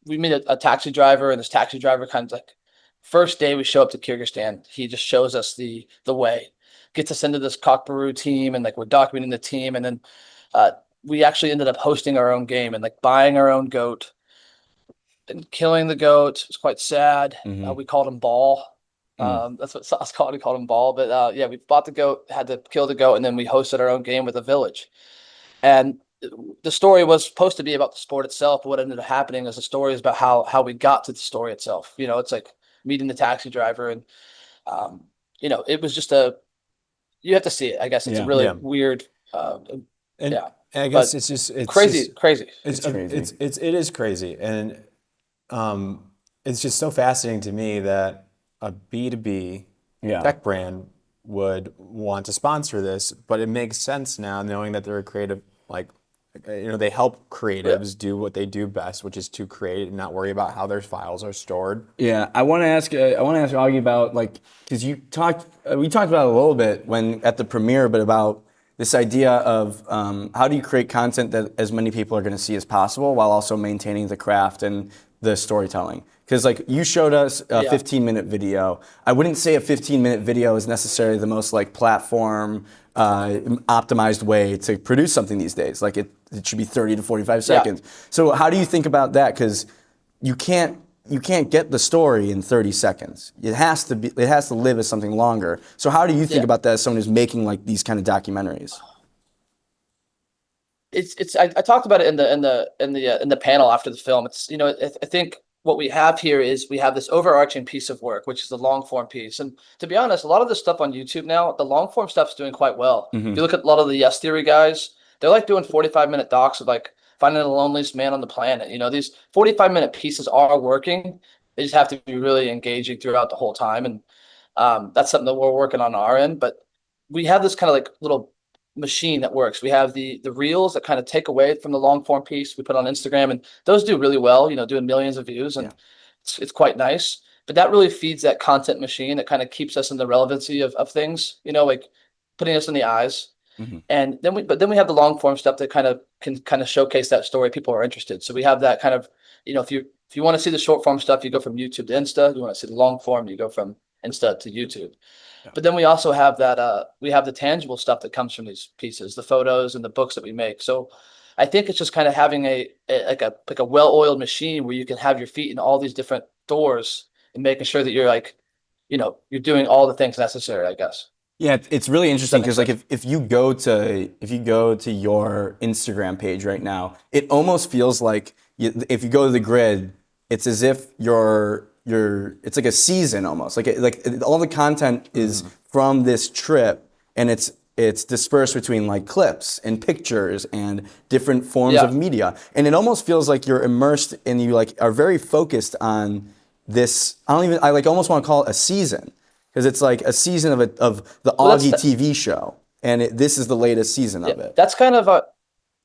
we meet a taxi driver, and this taxi driver kind of like first day we show up to Kyrgyzstan, he just shows us the way, gets us into this cockburoo team, and like we're documenting the team, and then uh, we actually ended up hosting our own game and like buying our own goat and killing the goat. It was quite sad. Mhm. We called him Ball. Mm. That's what Sauce called. We called him Ball. But yeah, we bought the goat, had to kill the goat, and then we hosted our own game with a village. And the story was supposed to be about the sport itself. But what ended up happening is the story is about how we got to the story itself. It's like meeting the taxi driver, and um, it was just you have to see it. I guess it's a Yeah. really Yeah. weird. And Yeah, I guess but crazy, crazy. It's crazy. it is crazy. And it's just so fascinating to me that a B2B Yeah. tech brand would want to sponsor this, but it makes sense now knowing that they're a creative, like, they help Yeah, creatives do what they do best, which is to create and not worry about how their files are stored. Yeah, I want to ask Augie about like because we talked about it a little bit when at the premiere, but about this idea of how do you create content that as many people are going to see as possible while also maintaining the craft and the storytelling. Because like you showed us a yeah, 15-minute video. I wouldn't say a 15-minute video is necessarily the most like platform optimized way to produce something these days. Like it should be 30 to 45 yeah, seconds. So how do you think about that? Because you can't get the story in 30 seconds. It has to live as something longer. So how do you think yeah. about that as someone who's making like these kind of documentaries? I talked about it in the panel after the film. I think what we have here is we have this overarching piece of work, which is the long form piece. And to be honest, a lot of this stuff on YouTube now, the long form stuff's doing quite well. If you Hmm. look at a lot of the Yes Theory guys, they're like doing 45-minute docs of like finding the loneliest man on the planet. You know, these 45-minute pieces are working. They just have to be really engaging throughout the whole time. And that's something that we're working on our end. But we have this kind of like little machine that works. We have the reels that kind of take away from the long form piece we put on Instagram, and those do really well, you know, doing millions of views, and Yeah. it's quite nice. But that really feeds that content machine that kind of keeps us in the relevancy of things, you know, like putting us in the eyes. Mhm. And then we have the long form stuff that kind of can kind of showcase that story. People are interested. So we have that kind of, you know, if you want to see the short form stuff, you go from YouTube to Insta. You want to see the long form, you go from Insta to YouTube. Yeah. But then we also have that we have the tangible stuff that comes from these pieces, the photos and the books that we make. So I think it's just kind of having a well-oiled machine where you can have your feet in all these different doors and making sure that you're like, you know, you're doing all the things necessary, I guess. Yeah, it's really interesting Does because that like make if you go to your Instagram page right now, it almost feels like if you go to the grid, it's as if it's like a season almost. Like all the content is from this trip, and it's dispersed between like clips and pictures and different forms Yeah. of media, and it almost feels like you're immersed and you like are very focused on this. I like almost want to call it a season. Because it's like a season of the Well, Augie TV show, and this is the latest season yeah, of it. that's kind of a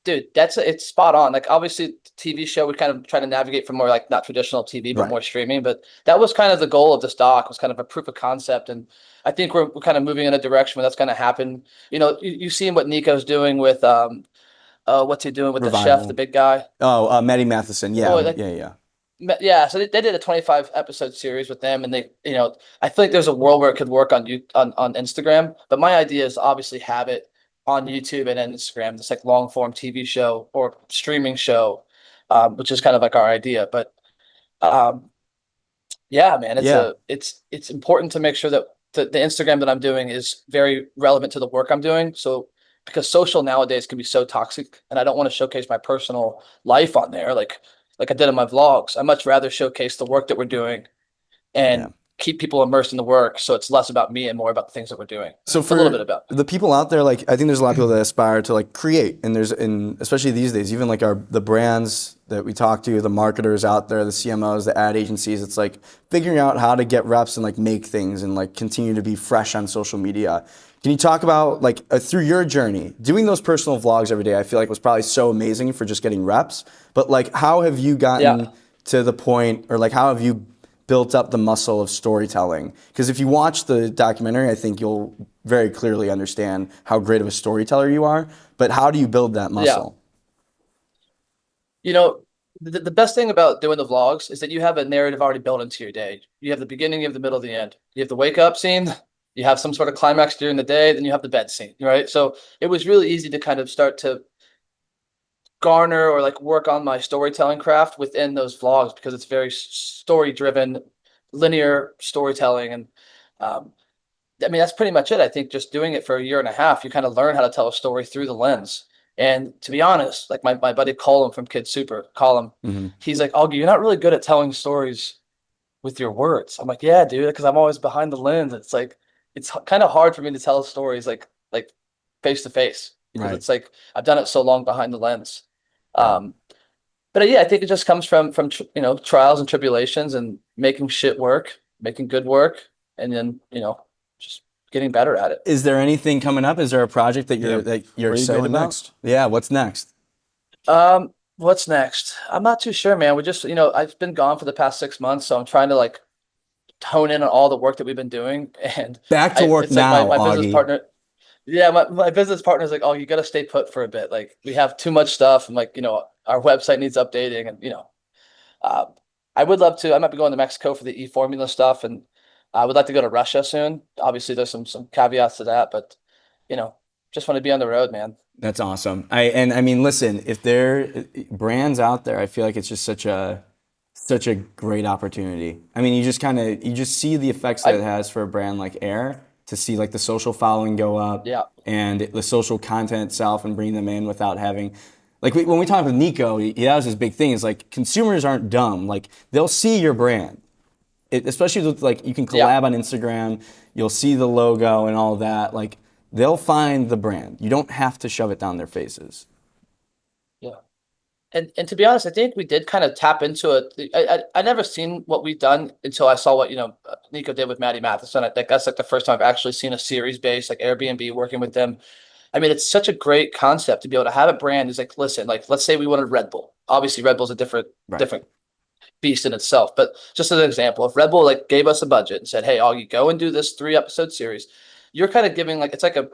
dude. It's spot on. Like obviously, TV show we kind of try to navigate from more like not traditional TV, but Right. more streaming. But that was kind of the goal of this doc was kind of a proof of concept, and I think we're kind of moving in a direction where that's going to happen. You know, you've seen what Nico's doing with what's he doing with the chef, the Revival. big guy. Oh, Maddie Matheson. Oh, Yeah, like yeah. yeah, so they did a 25 episode series with them, and they, you know, I think there's a world where it could work on you on Instagram, but my idea is obviously have it on YouTube and Instagram. It's like long form TV show or streaming show, which is kind of like our idea. But um, yeah, man, Yeah. it's important to make sure that the Instagram that I'm doing is very relevant to the work I'm doing. So because social nowadays can be so toxic, and I don't want to showcase my personal life on there, like I did in my vlogs. I much rather showcase the work that we're doing Yeah. and keep people immersed in the work, so it's less about me and more about the things that we're doing. So A little for bit about the people out there, like I think there's a lot of people that aspire to like create, and especially these days, even like the brands that we talk to, the marketers out there, the CMOs, the ad agencies, it's like figuring out how to get reps and like make things and like continue to be fresh on social media. Can you talk about like through your journey, doing those personal vlogs every day? I feel like was probably so amazing for just getting reps, but like how have you gotten yeah. to the point, or like how have you built up the muscle of storytelling? Because if you watch the documentary, I think you'll very clearly understand how great of a storyteller you are. But how do you build that muscle? You know, the best thing about doing the vlogs is that you have a narrative already built into your day. You have the beginning, you have the middle, the end. You have the wake up scene, you have some sort of climax during the day, then you have the bed scene, right? So it was really easy to kind of start to garner or like work on my storytelling craft within those vlogs because it's very story driven, linear storytelling. And um, I mean, that's pretty much it. I think just doing it for a year and a half, you kind of learn how to tell a story through the lens. And to be honest, like my buddy Colin from Kid Super, Colin, Hmm. he's like, Augie, you're not really good at telling stories with your words. I'm like, yeah, dude, because I'm always behind the lens. It's like, it's kind of hard for me to tell stories like face to face because Right. it's like I've done it so long behind the lens. Yeah. Um, but yeah, I think it just comes from you know, trials and tribulations and making shit work, making good work, and then, you know, just getting better at it. Is there anything coming up? Is there a project that Yeah. you're Where are you excited going about? next? Yeah. What's next? What's next? I'm not too sure, man. We just, you know, I've been gone for the past 6 months, so I'm trying to like hone in on all the work that we've been doing. And Back to work it's like now, my business Augie. partner. Yeah, my business partner's like, oh, you got to stay put for a bit. Like we have too much stuff, and like, you know, our website needs updating, and you know, um, I would love to. I might be going to Mexico for the e-formula stuff, and I would like to go to Russia soon. Obviously, there's some caveats to that, but you know, just want to be on the road, man. That's awesome. I mean, listen, if there brands out there, I feel like it's just such a great opportunity. I mean, you just see the effects that it I has for a brand like Air to see like the social following go up Yeah, and the social content itself and bring them in without having like when we talk with Nico, that was his big thing is like consumers aren't dumb. Like they'll see your brand. Especially with like you can yeah, collab on Instagram, you'll see the logo and all that. Like they'll find the brand. You don't have to shove it down their faces. yeah. And to be honest, I think we did kind of tap into it. I never seen what we've done until I saw what, Nico did with Maddie Matheson. I think that's like the first time I've actually seen a series based like Airbnb working with them. I mean, it's such a great concept to be able to have a brand who's like, listen, like let's say we wanted Red Bull. Obviously, Red Bull's a Right. different beast in itself. But just as an example, if Red Bull like gave us a budget and said, hey, Augie, go and do this 3 episode series, you're kind of giving like it's like a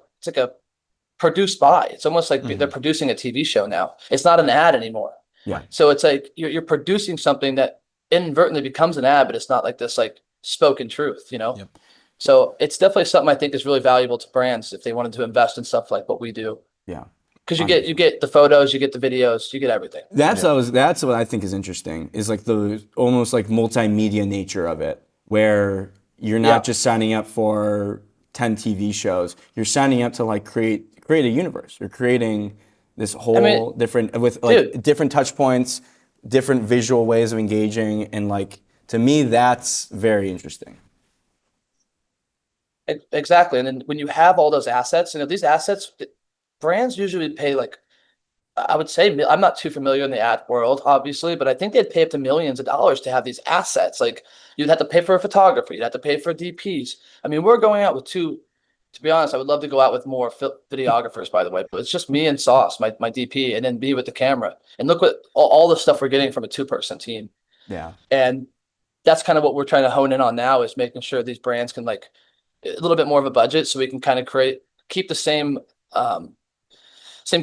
produced by. It's almost like they're producing a TV show now. It's not an ad anymore. Yeah. So it's like you're producing something that inadvertently becomes an ad, but it's not like this like spoken truth, you know? Yep. So it's definitely something I think is really valuable to brands if they wanted to invest in stuff like what we do. Yeah. Because you get the photos, you get the videos, you get everything. That's what I think is interesting, is like the almost like multimedia nature of it, where you're not just signing up for 10 TV shows. You're signing up to like create a universe. You're creating this whole different with like different touch points, different visual ways of engaging, and like to me that's very interesting. Exactly. And then when you have all those assets, these assets, brands usually pay like, I would say, I'm not too familiar in the ad world, obviously, but I think they'd pay up to millions of dollars to have these assets. Like you'd have to pay for a photographer, you'd have to pay for DPs. I mean, we're going out with to be honest, I would love to go out with more videographers, by the way, but it's just me and Sauce, my DP, and then me with the camera. And look what all the stuff we're getting from a 2-person team. Yeah. And that's kind of what we're trying to hone in on now, is making sure these brands can like a little bit more of a budget so we can kind of keep the same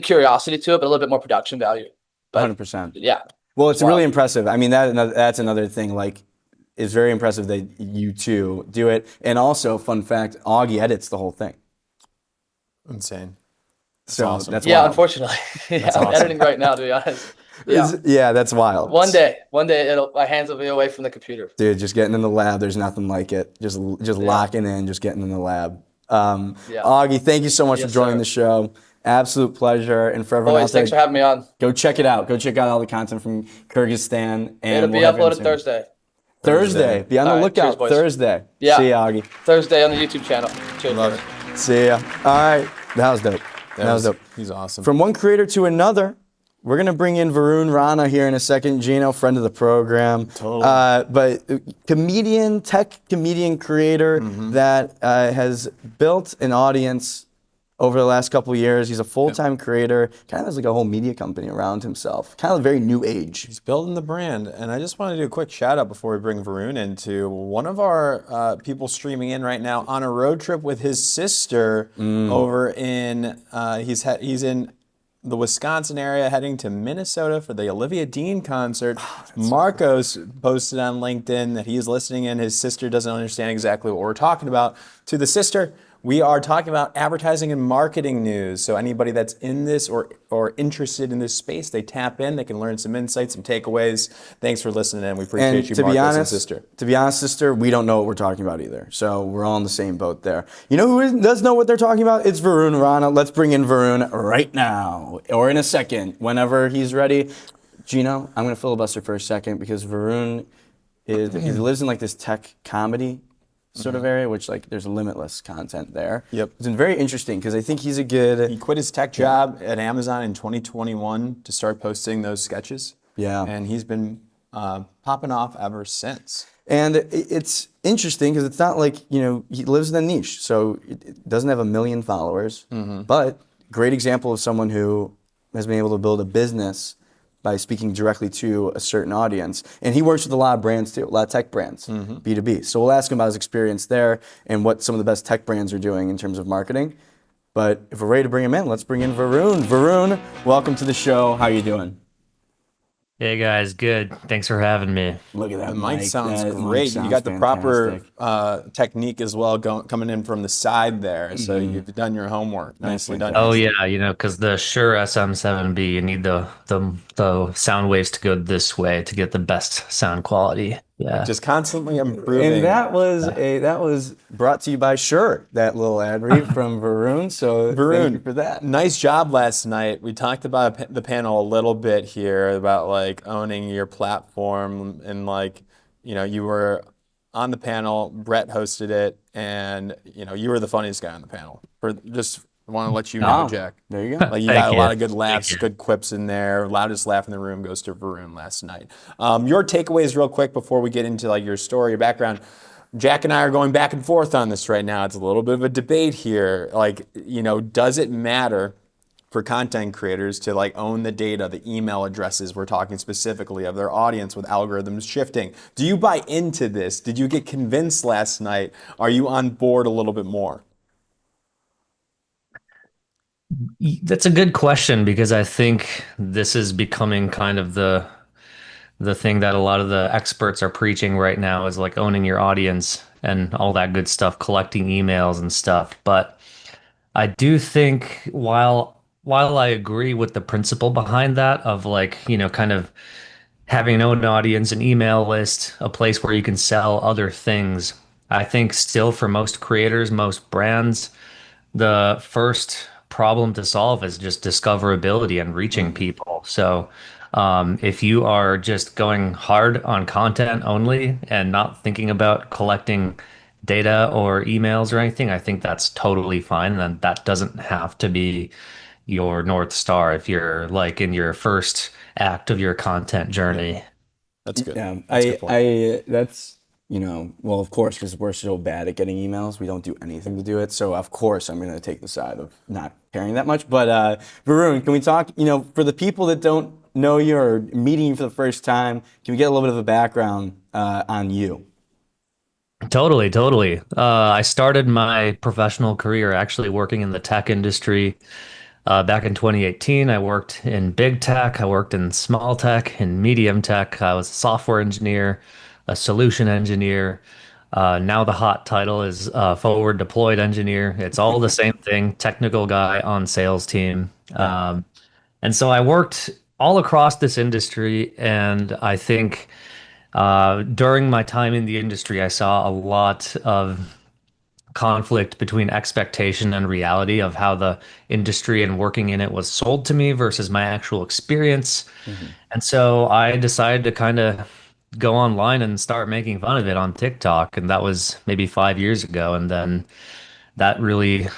curiosity to it, but a little bit more production value. 100%. Yeah. Well, it's really impressive. I mean, that's another thing. Like, it's very impressive that you two do it. And also, fun fact, Augie edits the whole thing. Insane. That's So awesome. that's Yeah, wild. unfortunately. I'm awesome. editing right now, to be honest. Yeah. Yeah, that's wild. One day, my hands will be away from the computer. Dude, just getting in the lab, there's nothing like it. Just locking in, just getting in the lab. Augie, thank you so much for joining the show. Absolute pleasure. And for everyone Always, out there, thanks for having me on. go check it out. Go check out all the content from Kyrgyzstan. And It'll be we'll have you on uploaded soon. Thursday. Thursday. Be on the All right, lookout. cheers, boys. Thursday. Yeah. See ya, Augie. Thursday on the YouTube channel. Cheers. Love brother. it. See ya. All right. That was dope. That was dope. He's awesome. From one creator to another, we're going to bring in Varun Rana here in a second. Gino, friend of the program. Totally. But tech comedian creator that has built an audience over the last couple of years. He's a full-time creator, kind of has like a whole media company around himself, kind of very new age. He's building the brand. And I just want to do a quick shout out before we bring Varun into one of our people streaming in right now on a road trip with his sister over in, he's in the Wisconsin area heading to Minnesota for the Olivia Dean concert. Marcos posted on LinkedIn that he's listening in. His sister doesn't understand exactly what we're talking about. To the sister, we are talking about advertising and marketing news. So anybody that's in this or interested in this space, they tap in, they can learn some insights, some takeaways. Thanks for listening in. We appreciate you, Marcos and sister. To be honest, sister, we don't know what we're talking about either. So we're all in the same boat there. You know who does know what they're talking about? It's Varun Rana. Let's bring in Varun right now, or in a second, whenever he's ready. Gino, I'm going to filibuster for a second because Varun he lives in like this tech comedy sort of area, which like there's limitless content there. Yep. It's been very interesting because I think he's a good. He quit his tech job at Amazon in 2021 to start posting those sketches. Yeah. And he's been popping off ever since. And it's interesting because it's not like, he lives in a niche, so it doesn't have 1 million followers, but great example of someone who has been able to build a business by speaking directly to a certain audience. And he works with a lot of brands too, a lot of tech brands, B2B. So we'll ask him about his experience there and what some of the best tech brands are doing in terms of marketing. But if we're ready to bring him in, let's bring in Varun. Varun, welcome to the show. How you doing? Hey guys, good. Thanks for having me. Look at that The mic sounds That mic great. sounds You got the fantastic. proper technique as well coming in from the side there. So you've done your homework. Nicely done. Oh yeah, because the Shure SM7B, you need the sound waves to go this way to get the best sound quality. Yeah. Just constantly improving. And that was brought to you by Shure, that little ad read from Varun. So thank you for that. Nice job last night. We talked about the panel a little bit here about like owning your platform and like, you were on the panel, Brett hosted it, and you were the funniest guy on the panel. For just I want to let you know, Wow. Jack. There you go. Like you Thank got a you. lot of good Thank laughs, you. good quips in there. Loudest laugh in the room goes to Varun last night. Your takeaways, real quick, before we get into like your story, your background. Jack and I are going back and forth on this right now. It's a little bit of a debate here. Like, does it matter for content creators to like own the data, the email addresses, we're talking specifically of their audience with algorithms shifting? Do you buy into this? Did you get convinced last night? Are you on board a little bit more? That's a good question because I think this is becoming kind of the thing that a lot of the experts are preaching right now is like owning your audience and all that good stuff, collecting emails and stuff. But I do think while I agree with the principle behind that of like, kind of having an own audience, an email list, a place where you can sell other things, I think still for most creators, most brands, the first problem to solve is just discoverability and reaching people. So, if you are just going hard on content only and not thinking about collecting data or emails or anything, I think that's totally fine. And that doesn't have to be your North Star if you're like in your first act of your content Yeah, journey. that's good. Yeah, That's a good point. that's, well, of course, because we're so bad at getting emails, we don't do anything to do it. So, of course, I'm going to take the side of not caring that much. But, Varun, can we talk, for the people that don't know you or meeting you for the first time, can we get a little bit of a background on you? Totally, totally. I started my professional career actually working in the tech industry. Back in 2018, I worked in big tech, I worked in small tech, in medium tech. I was a software engineer, a solution engineer. Now the hot title is forward deployed engineer. It's all the same thing, technical guy on sales team. Yeah. And so I worked all across this industry, and I think during my time in the industry, I saw a lot of conflict between expectation and reality of how the industry and working in it was sold to me versus my actual experience. Hmm. And so I decided to kind of go online and start making fun of it on TikTok. And that was maybe 5 years ago. And then that really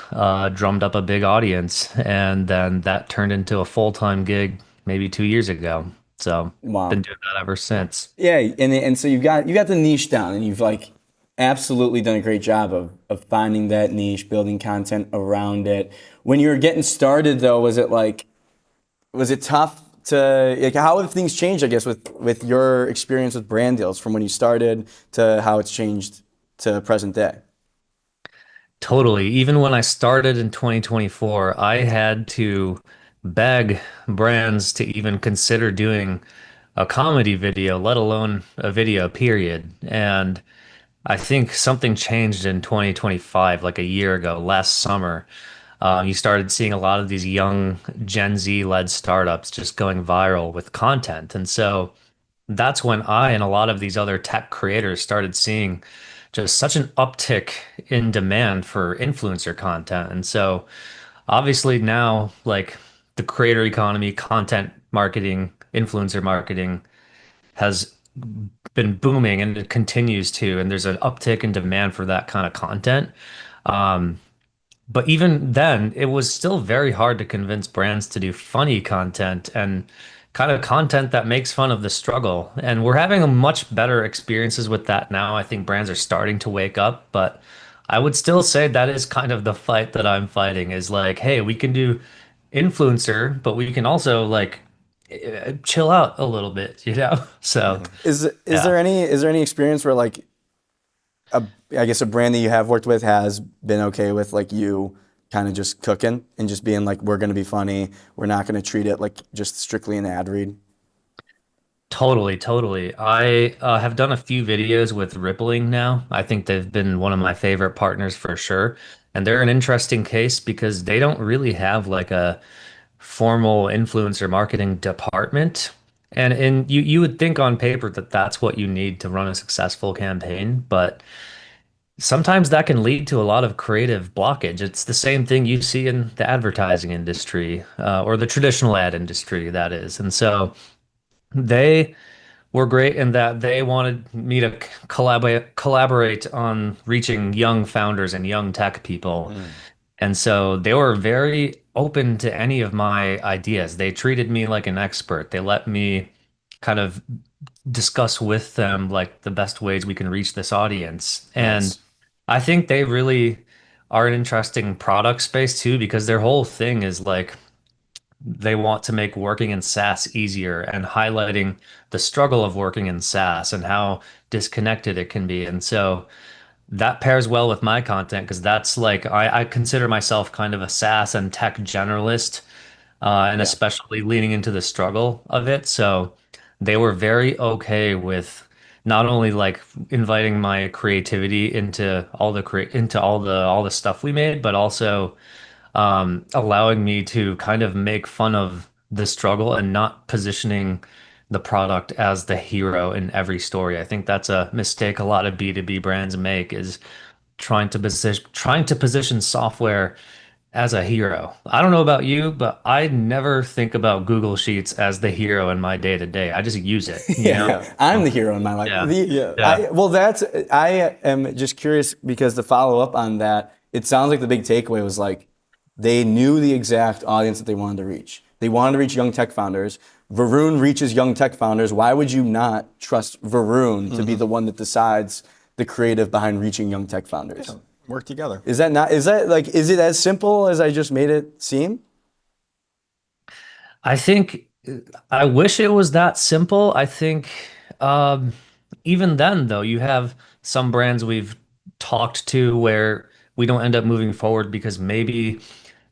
drummed up a big audience. And then that turned into a full-time gig maybe 2 years ago. So been Wow. doing that ever since. Yeah, and so you got the niche down, and you've like absolutely done a great job of finding that niche, building content around it. When you were getting started, though, was it tough to like how have things changed? I guess with your experience with brand deals from when you started to how it's changed to present day. Totally. Even when I started in 2024, I had to beg brands to even consider doing a comedy video, let alone a video, period. And I think something changed in 2025, like a year ago, last summer. You started seeing a lot of these young Gen Z led startups just going viral with content. And so that's when I and a lot of these other tech creators started seeing just such an uptick in demand for influencer content. And so obviously now, like the creator economy, content marketing, influencer marketing has been booming and it continues to, and there's an uptick in demand for that kind of content. Um, but even then, it was still very hard to convince brands to do funny content and kind of content that makes fun of the struggle. And we're having a much better experiences with that now. I think brands are starting to wake up, but I would still say that is kind of the fight that I'm fighting is like, hey, we can do influencer, but we can also like chill out a little bit, you know? So, Is yeah. there any experience where like a I guess a brand that you have worked with has been okay with like you kind of just cooking and just being like we're gonna be funny, we're not gonna treat it like just strictly an ad read. Totally, totally. I have done a few videos with Rippling now. I think they've been one of my favorite partners for sure. And they're an interesting case because they don't really have like a formal influencer marketing department. And you would think on paper that that's what you need to run a successful campaign, but sometimes that can lead to a lot of creative blockage. It's the same thing you see in the advertising industry, or the traditional ad industry, that is. And so they were great in that they wanted me to collaborate on reaching young founders and young tech people. And so they were very open to any of my ideas. They treated me like an expert. They let me kind of discuss with them like the best ways we can reach this audience. And Nice. I think they really are an interesting product space too, because their whole thing is like they want to make working in SaaS easier and highlighting the struggle of working in SaaS and how disconnected it can be. And so that pairs well with my content because that's like I consider myself kind of a SaaS and tech generalist, and Yeah. especially leaning into the struggle of it. So they were very okay with not only like inviting my creativity into all the stuff we made, but also allowing me to kind of make fun of the struggle and not positioning the product as the hero in every story. I think that's a mistake a lot of B2B brands make is trying to position software as a hero. I don't know about you, but I never think about Google Sheets as the hero in my day to day. I just use it, you know? Yeah, I'm the hero in my life. Yeah. Yeah. I am just curious because to follow up on that, it sounds like the big takeaway was like they knew the exact audience that they wanted to reach. They wanted to reach young tech founders. Varun reaches young tech founders. Why would you not trust Varun to be the one that decides the creative behind reaching young tech founders? Work together. Is it as simple as I just made it seem? I think I wish it was that simple. I think um, even then, though, you have some brands we've talked to where we don't end up moving forward because maybe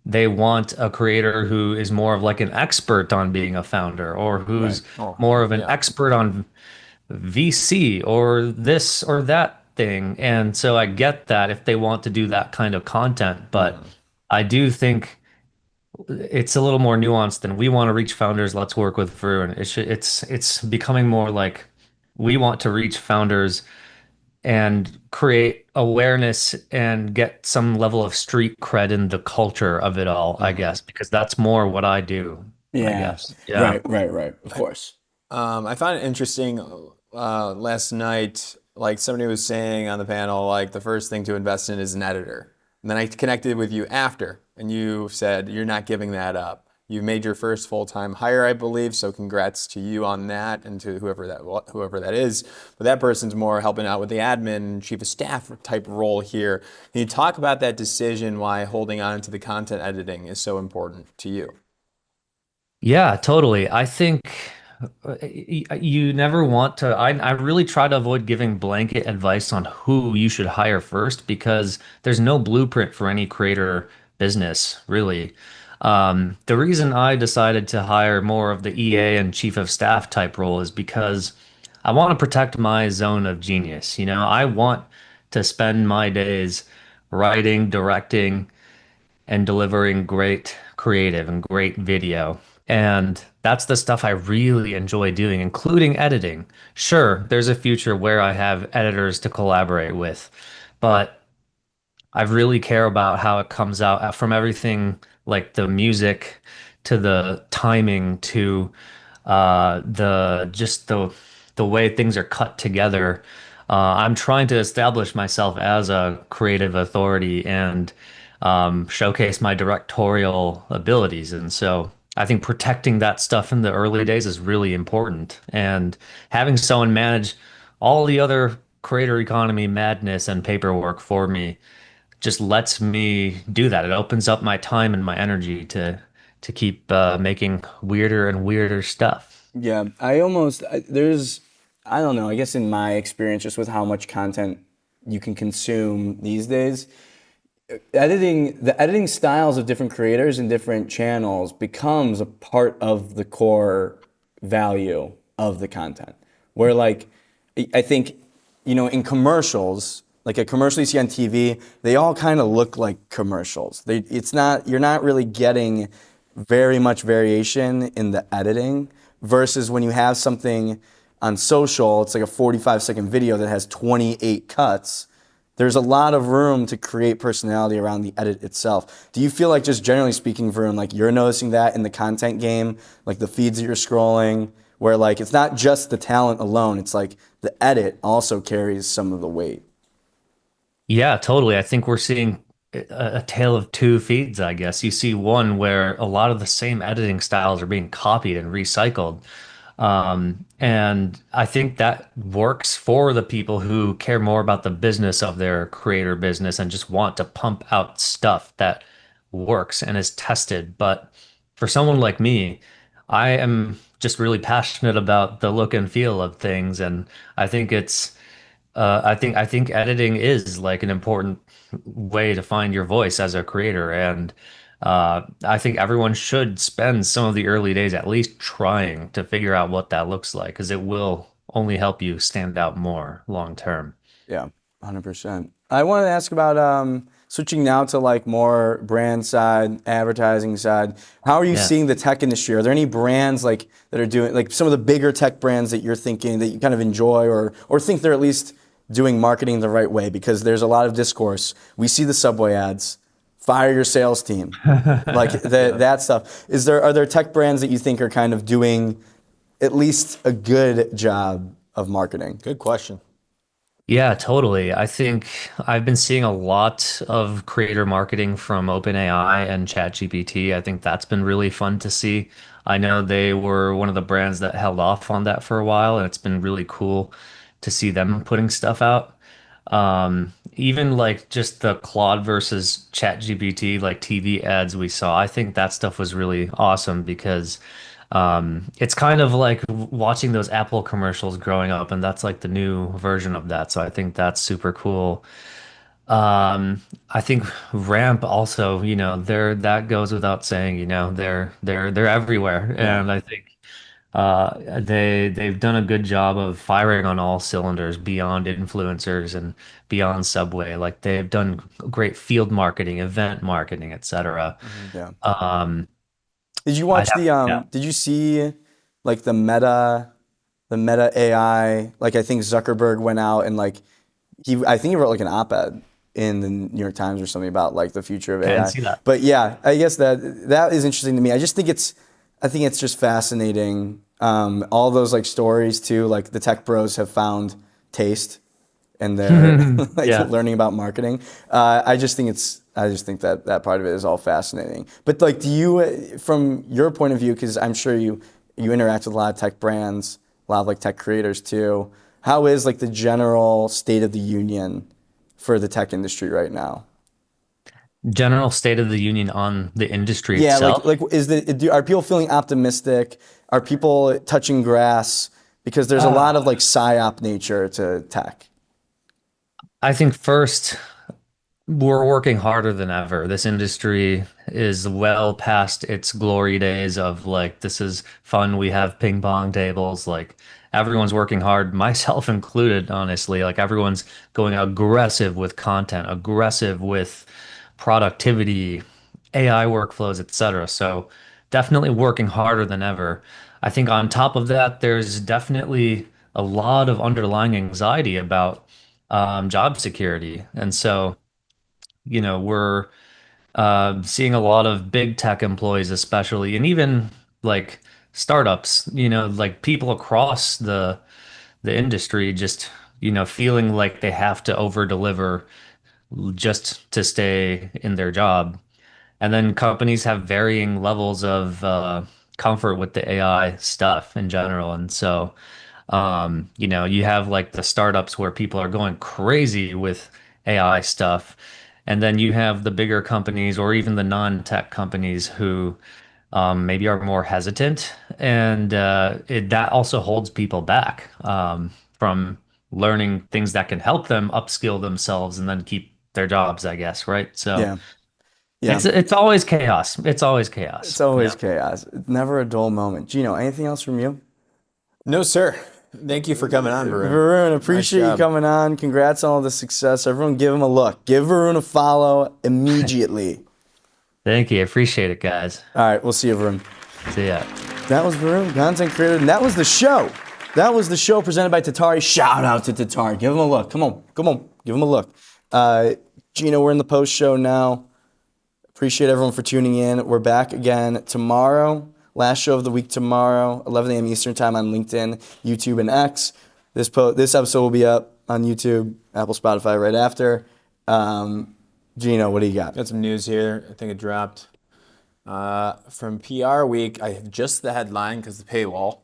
they want a creator who is more of like an expert on being a founder or Right. who's Oh, more of an yeah. expert on VC or this or that thing. And so I get that if they want to do that kind of content, but I do think it's a little more nuanced than we want to reach founders. Let's work with Varun. It's becoming more like we want to reach founders and create awareness and get some level of street cred in the culture of it all, I guess, because that's more what I do, I Yeah. guess. Yeah. Right. Of course. I found it interesting last night. Like somebody was saying on the panel, like the first thing to invest in is an editor. And then I connected with you after, and you said you're not giving that up. You made your first full-time hire, I believe. So congrats to you on that, and to whoever that is. But that person's more helping out with the admin, chief of staff type role here. Can you talk about that decision? Why holding on to the content editing is so important to you? Yeah, totally. I think you never want to. I really try to avoid giving blanket advice on who you should hire first because there's no blueprint for any creator business, really. The reason I decided to hire more of the EA and chief of staff type role is because I want to protect my zone of genius. You know, I want to spend my days writing, directing, and delivering great creative and great video. And that's the stuff I really enjoy doing, including editing. Sure, there's a future where I have editors to collaborate with, but I really care about how it comes out from everything like the music to the timing to the way things are cut together. I'm trying to establish myself as a creative authority and showcase my directorial abilities. And so I think protecting that stuff in the early days is really important. And having someone manage all the other creator economy madness and paperwork for me just lets me do that. It opens up my time and my energy to keep making weirder and weirder stuff. Yeah, I don't know, I guess in my experience, just with how much content you can consume these days, the editing styles of different creators and different channels becomes a part of the core value of the content. Where like, I think, in commercials, like a commercial you see on TV, they all kind of look like commercials. You're not really getting very much variation in the editing versus when you have something on social, it's like a 45-second video that has 28 cuts. There's a lot of room to create personality around the edit itself. Do you feel like, just generally speaking, Varun, like you're noticing that in the content game, like the feeds that you're scrolling, where like it's not just the talent alone, it's like the edit also carries some of the weight? Yeah, totally. I think we're seeing a tale of two feeds, I guess. You see one where a lot of the same editing styles are being copied and recycled. And I think that works for the people who care more about the business of their creator business and just want to pump out stuff that works and is tested. But for someone like me, I am just really passionate about the look and feel of things, and I think I think editing is like an important way to find your voice as a creator, and I think everyone should spend some of the early days at least trying to figure out what that looks like, because it will only help you stand out more long term. Yeah, 100%. I wanted to ask about switching now to like more brand side, advertising side. How are you Yeah. seeing the tech industry? Are there any brands like that are doing like some of the bigger tech brands that you're thinking that you kind of enjoy or think they're at least doing marketing the right way? Because there's a lot of discourse. We see the Subway ads. Fire your sales team. Like that stuff. Are there tech brands that you think are kind of doing at least a good job of marketing? Good question. Yeah, totally. I think I've been seeing a lot of creator marketing from OpenAI and ChatGPT. I think that's been really fun to see. I know they were one of the brands that held off on that for a while, and it's been really cool to see them putting stuff out. Even like just the Claude versus ChatGPT, like TV ads we saw, I think that stuff was really awesome because it's kind of like watching those Apple commercials growing up, and that's like the new version of that. So I think that's super cool. I think Ramp also, they're that goes without saying, they're everywhere, Yeah. and I think they've done a good job of firing on all cylinders beyond influencers and beyond Subway. Like they've done great field marketing, event marketing, etc. Yeah. Um, Did you I'd watch have, yeah. did you see like the Meta AI? Like I think Zuckerberg went out and like I think he wrote like an op-ed in the New York Times or something about like the future of I didn't AI. see that. But yeah, I guess that is interesting to me. I think it's just fascinating. All those like stories too, like the tech bros have found taste and they're like Yeah. learning about marketing. I just think that that part of it is all fascinating. But like, do you, from your point of view, because I'm sure you interact with a lot of tech brands, a lot of like tech creators too. How is like the general state of the union for the tech industry right now? General state of the union on the industry Yeah, itself. are people feeling optimistic? Are people touching grass? Because there's a lot of like psyop nature to tech. I think first, we're working harder than ever. This industry is well past its glory days of like, this is fun. We have ping pong tables. Like, everyone's working hard, myself included, honestly. Like, everyone's going aggressive with content, aggressive with productivity, AI workflows, etc. So, definitely working harder than ever. I think on top of that, there's definitely a lot of underlying anxiety about job security. And so, we're seeing a lot of big tech employees, especially, and even like startups, like people across the industry, just feeling like they have to over deliver just to stay in their job. And then companies have varying levels of comfort with the AI stuff in general. And so, you have like the startups where people are going crazy with AI stuff. And then you have the bigger companies or even the non-tech companies who maybe are more hesitant. And that also holds people back from learning things that can help them upskill themselves and then keep their jobs, I guess, right? So Yeah, it's yeah. it's always chaos. It's always chaos. It's always Yeah. chaos. Never a dull moment. Gino, anything else from you? No, sir. Thank you for coming on, Varun. Varun, Nice appreciate you job. coming on. Congrats on all the success. Everyone give him a look. Give Varun a follow immediately. Thank you. I appreciate it, guys. All right, we'll see you, Varun. See ya. That was Varun, content creator, and that was the show. That was the show presented by Tatari. Shout out to Tatari. Give him a look. Come on. Give him a look. Gino, we're in the post show now. Appreciate everyone for tuning in. We're back again tomorrow. Last show of the week tomorrow, 11 a.m. Eastern time on LinkedIn, YouTube, and X. This episode will be up on YouTube, Apple, Spotify right after. Gino, what do you got? Got some news here. I think it dropped from PR Week. I have just the headline because the paywall.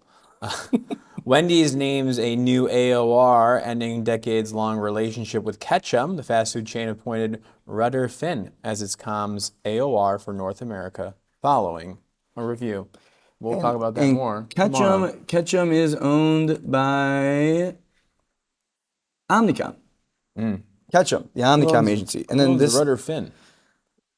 Wendy's names a new AOR, ending decades-long relationship with Ketchum. The fast food chain appointed Rudder Finn as its comms AOR for North America, following a review. We'll talk about that more tomorrow. Ketchum is owned by Omnicom. Ketchum, the Omnicom agency. And then this Rudder Finn.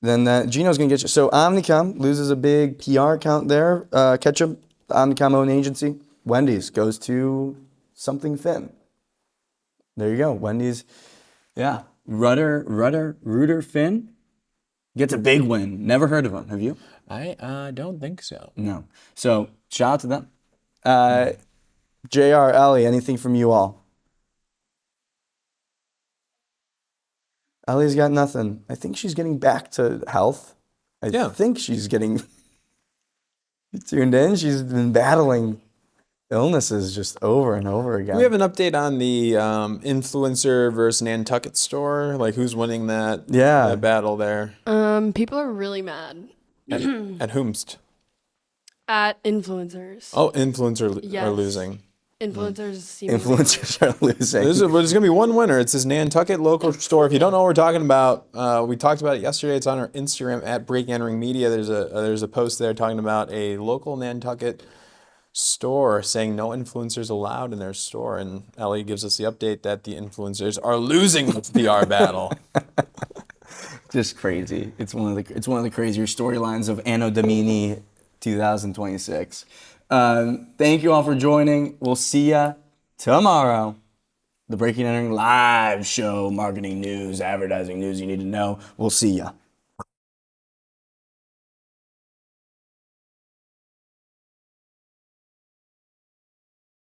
Then Gino's going to get you. So Omnicom loses a big PR account there. Ketchum, the Omnicom owned agency. Wendy's goes to something Finn. There you go. Wendy's, yeah. Rudder Finn gets a big win. Never heard of him. Have you? I don't think so. No. So shout out to them. JR, Ellie, anything from you all? Ellie's got nothing. I think she's getting back to health. I think she's getting tuned in. She's been battling illnesses just over and over again. We have an update on the influencer versus Nantucket store. Like, who's winning that battle there? People are really mad At whomst? at influencers. Oh, influencers are Yes. losing. Influencers seem Influencers are losing. There's going to be one winner. It's this Nantucket local store. If you don't know what we're talking about, we talked about it yesterday. It's on our Instagram at Breaking Entering Media. There's a post there talking about a local Nantucket store saying no influencers allowed in their store. And Ellie gives us the update that the influencers are losing the PR battle. Just crazy. It's one of the crazier storylines of Anno Domini 2026. Thank you all for joining. We'll see ya tomorrow. The Breaking Entering live show, marketing news, advertising news you need to know. We'll see ya.